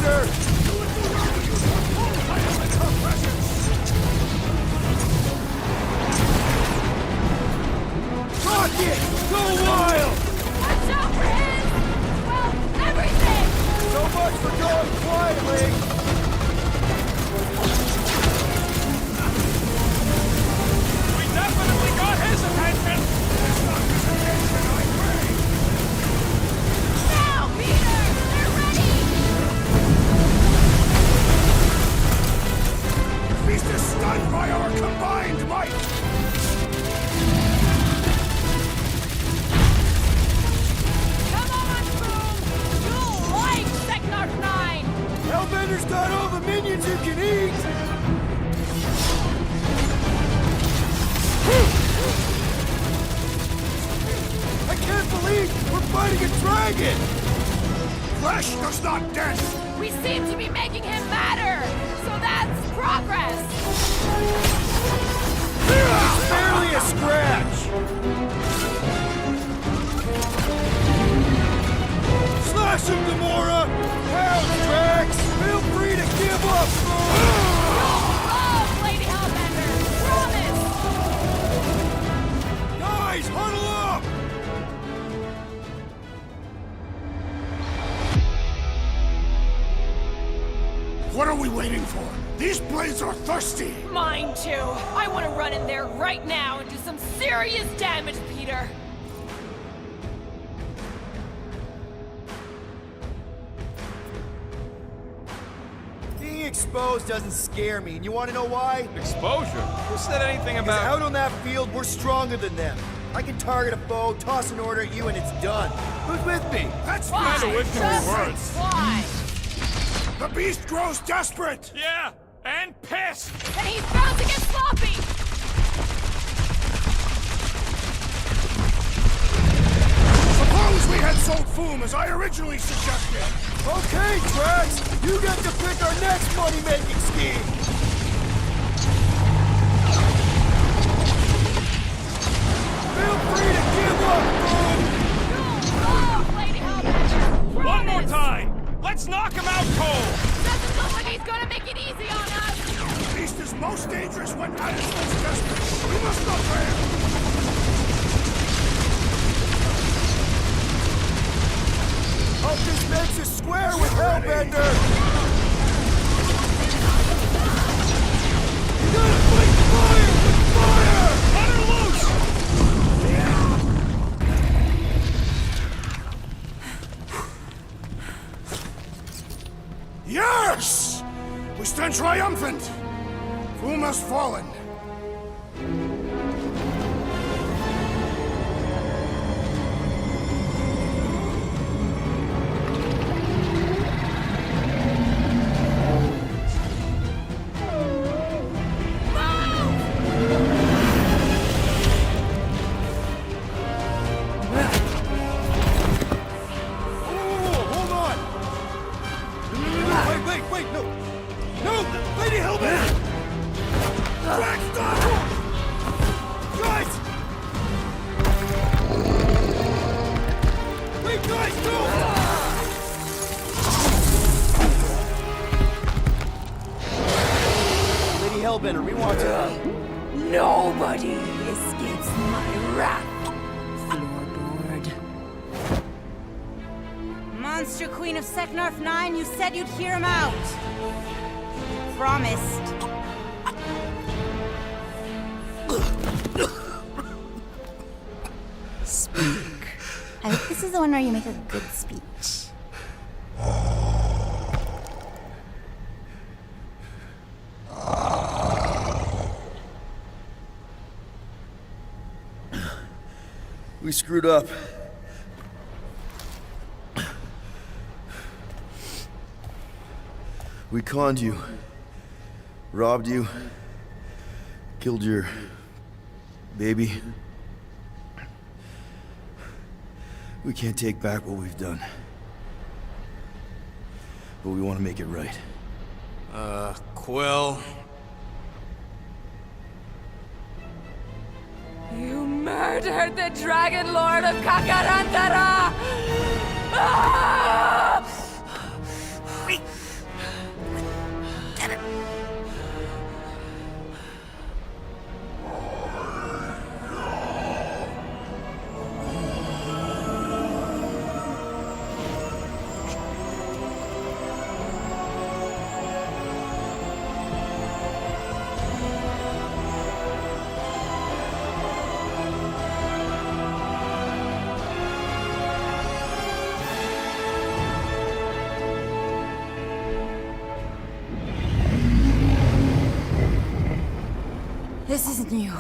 Hellbender! Rocket! Go wild! Watch out for him! Well, everything! So much for going quietly! We definitely got his attention! It's not his attention, I pray! Now, Peter! They're ready! Beast is stunned by our combined might! Come on, Boom! You'll like Sector 9! Hellbender's got all the minions you can eat! I can't believe we're fighting a dragon! Flesh does not dance! We seem to be making him matter! So that's progress! It's barely a scratch! Slash him, Gamora! Pound, Drax! Feel free to give up! Love, Lady Hellbender! Promise! Guys, huddle up! What are we waiting for? These blades are thirsty! Mine too! I want to run in there right now and do some serious damage, Peter! Being exposed doesn't scare me, and you want to know why? Exposure? Who said anything Because about... out on that field, we're stronger than them. I can target a foe, toss an order at you, and it's done. Who's with me? That's Why? kinda wish there Just weren't. why? The beast grows desperate! Yeah, and pissed! And he's bound to get sloppy! Suppose we had sold Foom as I originally suggested! Okay, Drax, you get to pick our next money-making scheme. Feel free to give up, Boom! Love, Lady Hellbender! One more Promise! time! Let's knock him out cold! Doesn't look like he's gonna make it easy on us! The beast is most dangerous when at its most desperate! We must not fail! Hope this makes us square with Hellbender! You gotta fight fire with fire! Let her loose! Yes! We stand triumphant! Foom has fallen. Hold on! Wait, no! No! Lady Hellbender! Drax, stop! Guys! Wait, guys, no! Lady Hellbender, we want to... Nobody escapes my wrath. Floorboard. Monster Queen of Seknarf 9, you said you'd hear him out. Promised. Speak. I hope this is the one where you make a good speech. We screwed up. We conned you. Robbed you. Killed your... baby. We can't take back what we've done. But we want to make it right. Quill... You murdered the Dragon Lord of Kakarantara! Ah! you.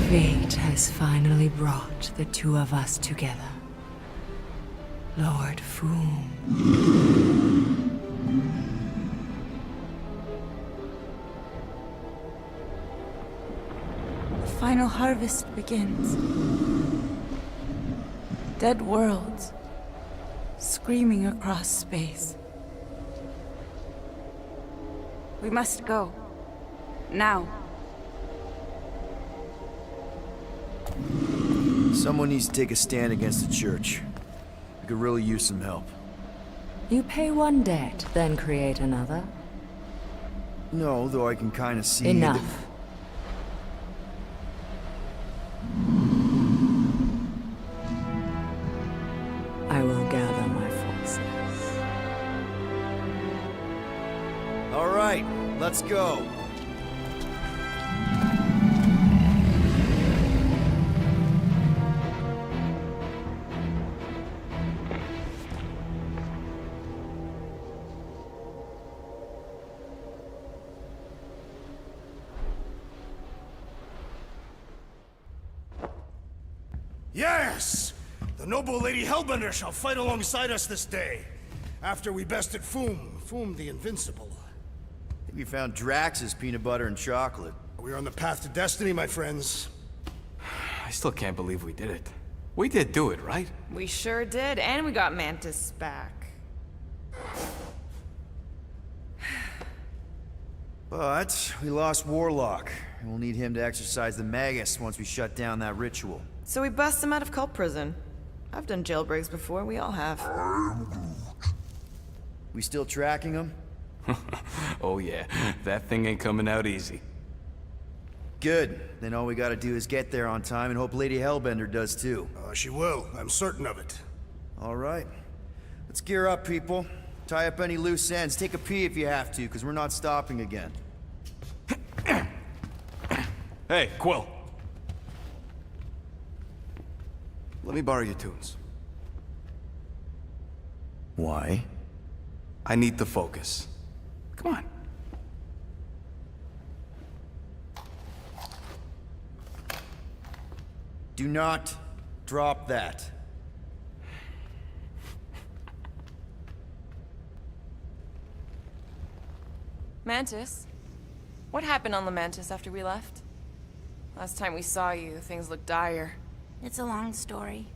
Fate has finally brought the two of us together. Lord Foom. The final harvest begins. Dead worlds, screaming across space. We must go. Now. Someone needs to take a stand against the church. We could really use some help. You pay one debt, then create another. No, though I can kind of see... Enough. I will gather my forces. All right, let's go. Yes! The noble Lady Hellbender shall fight alongside us this day. After we bested Foom the Invincible. I think we found Drax's peanut butter and chocolate. We are on the path to destiny, my friends. I still can't believe we did it. We did do it, right? We sure did, and we got Mantis back. But we lost Warlock, and we'll need him to exercise the Magus once we shut down that ritual. So we bust him out of cult prison. I've done jailbreaks before, we all have. We still tracking him? Oh yeah, that thing ain't coming out easy. Good. Then all we gotta do is get there on time and hope Lady Hellbender does too. She will. I'm certain of it. All right. Let's gear up, people. Tie up any loose ends. Take a pee if you have to, because we're not stopping again. Hey, Quill. Let me borrow your tunes. Why? I need to focus. Come on. Do not drop that. Mantis? What happened on the Mantis after we left? Last time we saw you, things looked dire. It's a long story.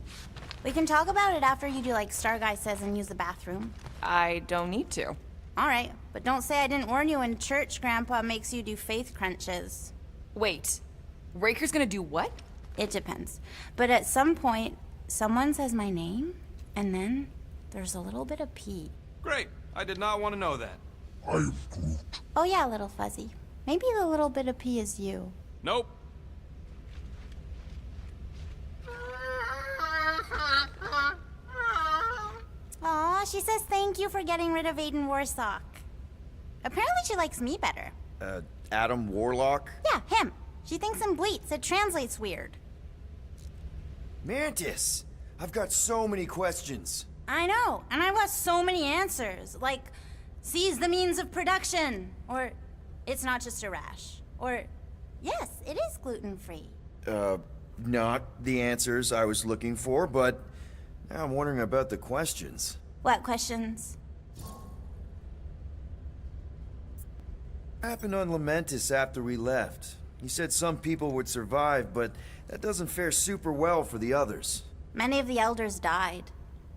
We can talk about it after you do like Star Guy says and use the bathroom. I don't need to. Alright, but don't say I didn't warn you in church Grandpa makes you do faith crunches. Wait, Raker's gonna do what? It depends. But at some point, someone says my name, and then there's a little bit of pee. Great. I did not want to know that. Oh yeah, little fuzzy. Maybe the little bit of pee is you. Nope. Aw, she says thank you for getting rid of Aiden Warsock. Apparently she likes me better. Adam Warlock? Yeah, him. She thinks I'm bleats. It translates weird. Mantis! I've got so many questions. I know, and I've got so many answers. Like, seize the means of production. Or, it's not just a rash. Or, yes, it is gluten-free. Not the answers I was looking for, but now I'm wondering about the questions. What questions? What happened on Lamentis after we left? You said some people would survive, but that doesn't fare super well for the others. Many of the elders died.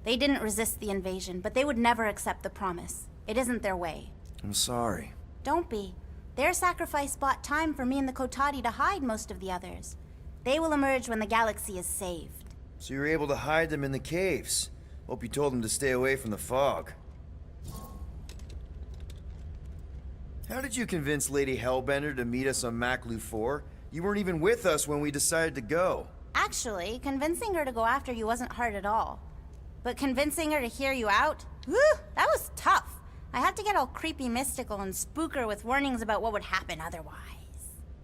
They didn't resist the invasion, but they would never accept the promise. It isn't their way. I'm sorry. Don't be. Their sacrifice bought time for me and the Kotati to hide most of the others. They will emerge when the galaxy is saved. So you were able to hide them in the caves. Hope you told them to stay away from the fog. How did you convince Lady Hellbender to meet us on Maklu 4? You weren't even with us when we decided to go. Actually, convincing her to go after you wasn't hard at all. But convincing her to hear you out? Whew, that was tough. I had to get all creepy mystical and spook her with warnings about what would happen otherwise.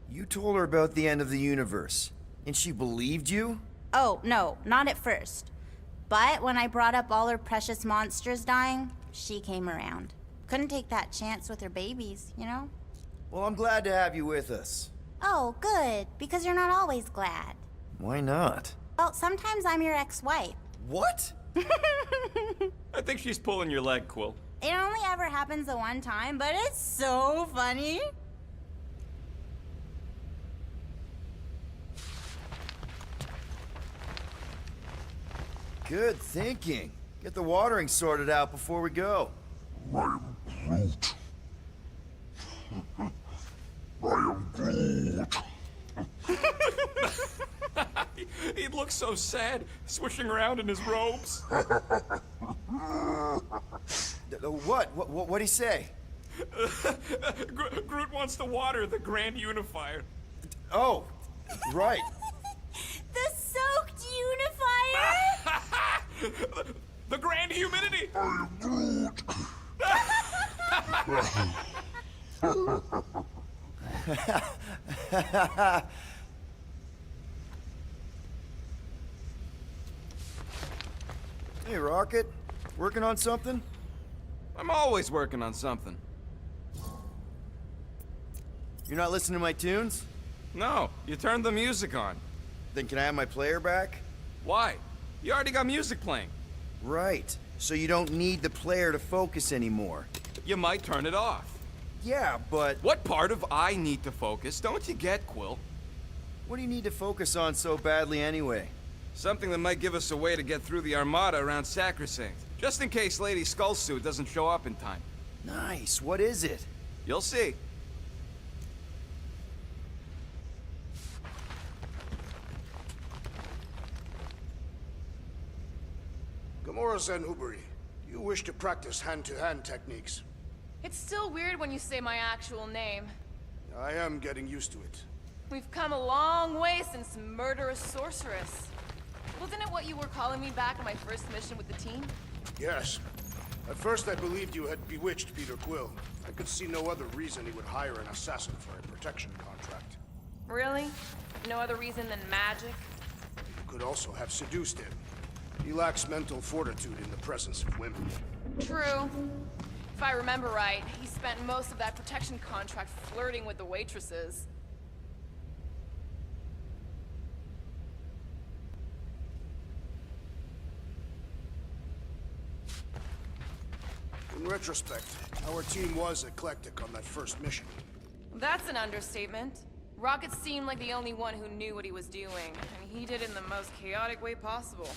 You told her about the end of the universe, and she believed you? Oh, no, not at first. But when I brought up all her precious monsters dying, she came around. Couldn't take that chance with her babies, you know? Well, I'm glad to have you with us. Oh, good, because you're not always glad. Why not? Well, sometimes I'm your ex-wife. What? I think she's pulling your leg, Quill. It only ever happens the one time, but it's so funny. Good thinking. Get the watering sorted out before we go. I am Groot. I am Groot. He looks so sad, swishing around in his robes. What'd he say? Groot wants to water the Grand Unifier. Oh, right. The soaked unifier? The Grand Humidity! I am Groot. Hey, Rocket. Working on something? I'm always working on something. You're not listening to my tunes? No, you turned the music on. Then can I have my player back? Why? You already got music playing. Right. So you don't need the player to focus anymore. You might turn it off. Yeah, but... What part of I need to focus don't you get, Quill? What do you need to focus on so badly anyway? Something that might give us a way to get through the Armada around Sacrosanct. Just in case Lady Skullsuit doesn't show up in time. Nice. What is it? You'll see. Gamora Zen Uberi, do you wish to practice hand-to-hand techniques? It's still weird when you say my actual name. I am getting used to it. We've come a long way since Murderous Sorceress. Wasn't it what you were calling me back on my first mission with the team? Yes. At first I believed you had bewitched Peter Quill. I could see no other reason he would hire an assassin for a protection contract. Really? No other reason than magic? You could also have seduced him. He lacks mental fortitude in the presence of women. True. If I remember right, he spent most of that protection contract flirting with the waitresses. In retrospect, our team was eclectic on that first mission. That's an understatement. Rocket seemed like the only one who knew what he was doing, and he did it in the most chaotic way possible.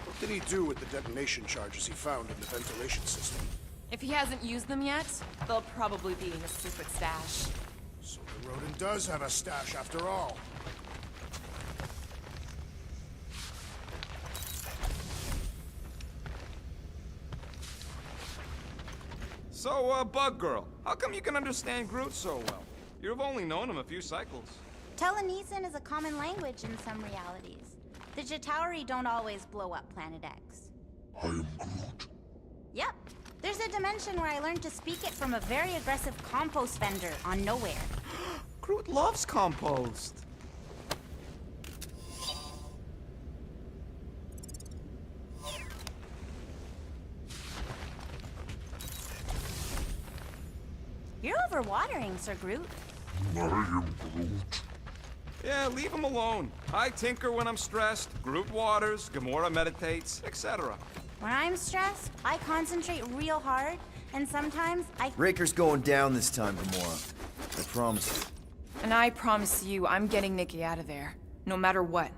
What did he do with the detonation charges he found in the ventilation system? If he hasn't used them yet, they'll probably be in his secret stash. So the rodent does have a stash after all. So, Bug Girl, how come you can understand Groot so well? You've only known him a few cycles. Telenesin is a common language in some realities. The Jatauri don't always blow up Planet X. I am Groot. Yep. There's a dimension where I learned to speak it from a very aggressive compost vendor on Nowhere. Groot loves compost. You're overwatering, Sir Groot. I am Groot. Yeah, leave him alone. I tinker when I'm stressed, Groot waters, Gamora meditates, etc. When I'm stressed, I concentrate real hard, and sometimes I... Raker's going down this time, Gamora. I promise you. And I promise you, I'm getting Nikki out of there, no matter what.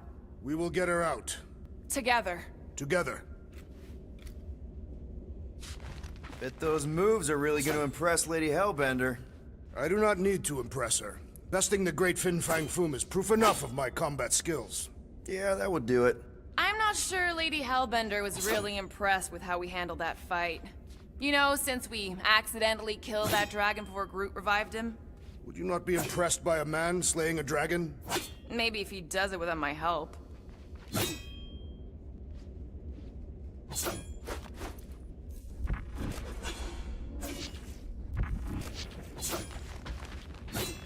We will get her out. Together. Together. Bet those moves are really gonna impress Lady Hellbender. I do not need to impress her. Besting the great Fin Fang Foom is proof enough of my combat skills. Yeah, that would do it. I'm not sure Lady Hellbender was really impressed with how we handled that fight. You know, since we accidentally killed that dragon before Groot revived him? Would you not be impressed by a man slaying a dragon? Maybe if he does it without my help.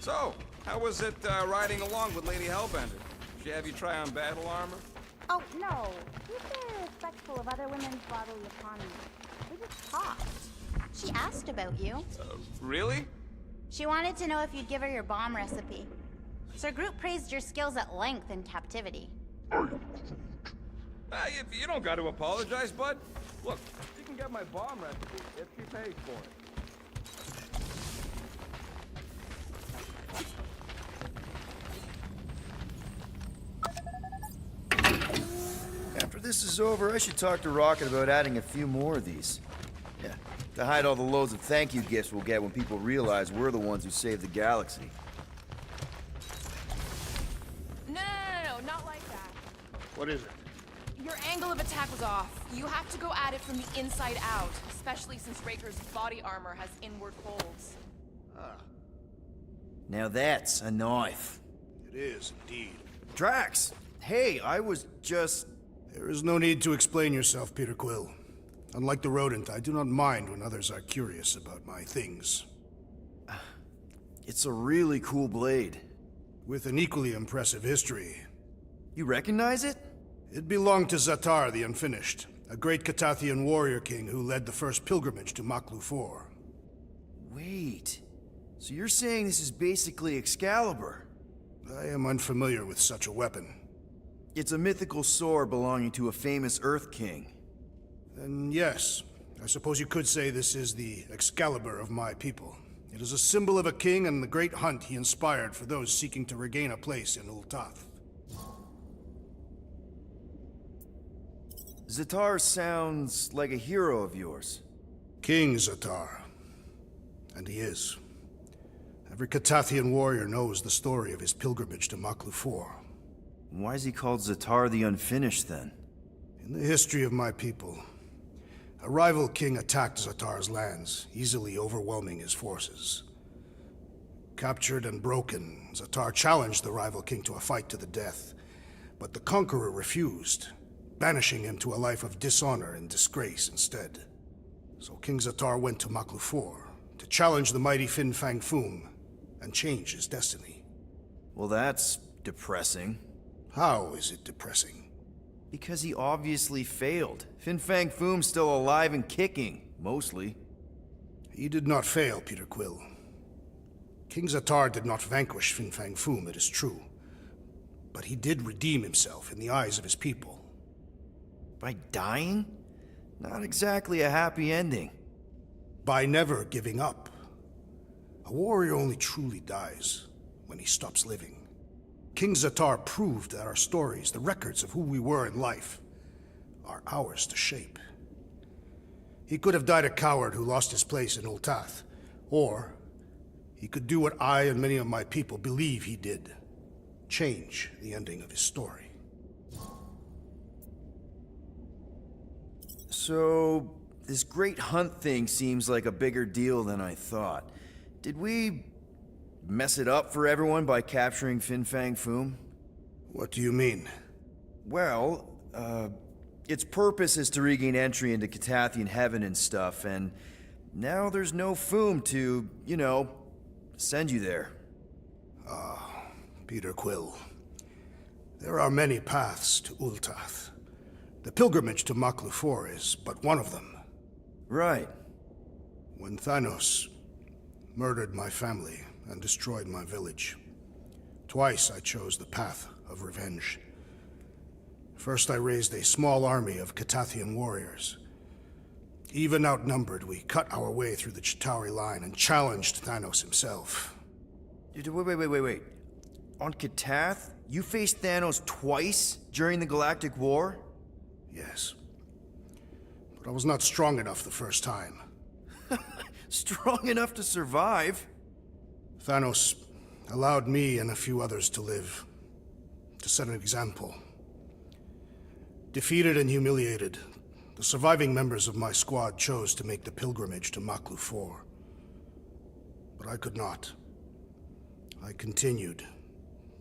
So, how was it riding along with Lady Hellbender? Did she have you try on battle armor? Oh, no. She's very respectful of other women's bodily autonomy. We just talked. She asked about you. Really? She wanted to know if you'd give her your bomb recipe. Sir Groot praised your skills at length in captivity. You don't got to apologize, bud. Look, you can get my bomb recipe if she pays for it. After this is over, I should talk to Rocket about adding a few more of these. Yeah, to hide all the loads of thank you gifts we'll get when people realize we're the ones who saved the galaxy. No, not like that. What is it? Your angle of attack was off. You have to go at it from the inside out, especially since Raker's body armor has inward folds. Now that's a knife. It is, indeed. Drax! Hey, I was just... There is no need to explain yourself, Peter Quill. Unlike the rodent, I do not mind when others are curious about my things. It's a really cool blade. With an equally impressive history. You recognize it? It belonged to Zatar the Unfinished, a great Catathian warrior king who led the first pilgrimage to Maklu 4. Wait, so you're saying this is basically Excalibur? I am unfamiliar with such a weapon. It's a mythical sword belonging to a famous Earth King. Then yes, I suppose you could say this is the Excalibur of my people. It is a symbol of a king and the great hunt he inspired for those seeking to regain a place in Ultath. Zatar sounds like a hero of yours. King Zatar. And he is. Every Catathian warrior knows the story of his pilgrimage to Maklu 4. Why is he called Zatar the Unfinished, then? In the history of my people, a rival king attacked Zatar's lands, easily overwhelming his forces. Captured and broken, Zatar challenged the rival king to a fight to the death, but the conqueror refused, banishing him to a life of dishonor and disgrace instead. So King Zatar went to Maklu 4 to challenge the mighty Fin Fang Foom and change his destiny. Well, that's depressing. How is it depressing? Because he obviously failed. Fin Fang Foom's still alive and kicking, mostly. He did not fail, Peter Quill. King Zatar did not vanquish Fin Fang Foom, it is true. But he did redeem himself in the eyes of his people. By dying? Not exactly a happy ending. By never giving up. A warrior only truly dies when he stops living. King Zatar proved that our stories, the records of who we were in life, are ours to shape. He could have died a coward who lost his place in Ultath, or he could do what I and many of my people believe he did. Change the ending of his story. So, this great hunt thing seems like a bigger deal than I thought. Did we mess it up for everyone by capturing Fin Fang Foom? What do you mean? Well, its purpose is to regain entry into Catathian heaven and stuff, and now there's no Foom to, you know, send you there. Peter Quill. There are many paths to Ultath. The pilgrimage to Maklu 4 is but one of them. Right. When Thanos murdered my family and destroyed my village, twice I chose the path of revenge. First, I raised a small army of Catathian warriors. Even outnumbered, we cut our way through the Chitauri line and challenged Thanos himself. Wait. On Catath, you faced Thanos twice during the Galactic War? Yes. But I was not strong enough the first time. Strong enough to survive? Thanos allowed me and a few others to live, to set an example. Defeated and humiliated, the surviving members of my squad chose to make the pilgrimage to Maklu 4. But I could not. I continued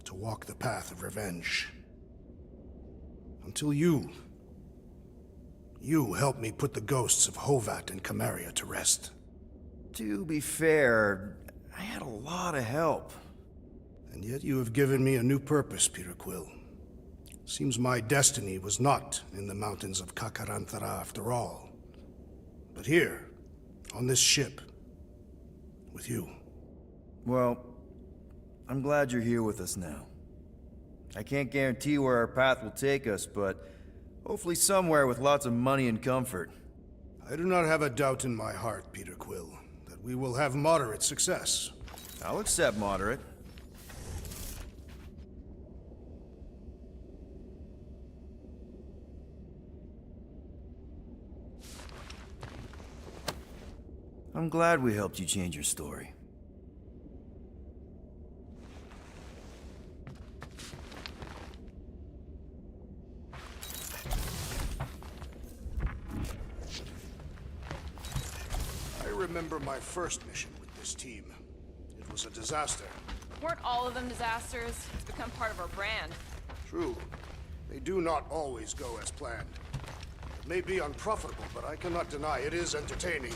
to walk the path of revenge. Until you helped me put the ghosts of Hovat and Camaria to rest. To be fair, I had a lot of help. And yet you have given me a new purpose, Peter Quill. Seems my destiny was not in the mountains of Kakaranthara after all, but here, on this ship, with you. Well, I'm glad you're here with us now. I can't guarantee where our path will take us, but hopefully somewhere with lots of money and comfort. I do not have a doubt in my heart, Peter Quill, that we will have moderate success. I'll accept moderate. I'm glad we helped you change your story. I remember my first mission with this team. It was a disaster. Weren't all of them disasters? It's become part of our brand. True. They do not always go as planned. It may be unprofitable, but I cannot deny it is entertaining.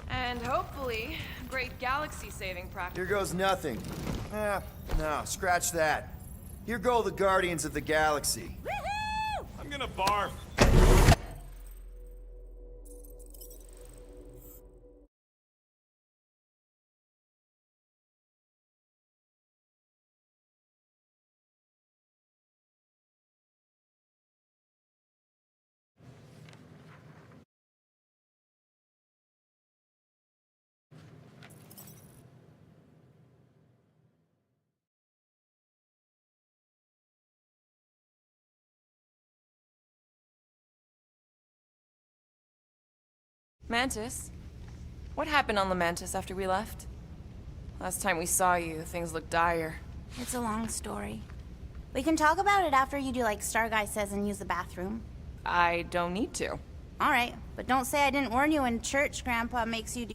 And hopefully, great galaxy-saving practice. Here goes nothing. No, scratch that. Here go the Guardians of the Galaxy. Woohoo! I'm gonna barf. Mantis? What happened on the Mantis after we left? Last time we saw you, things looked dire. It's a long story. We can talk about it after you do like Star Guy says and use the bathroom. I don't need to. Alright, but don't say I didn't warn you in church Grandpa makes you do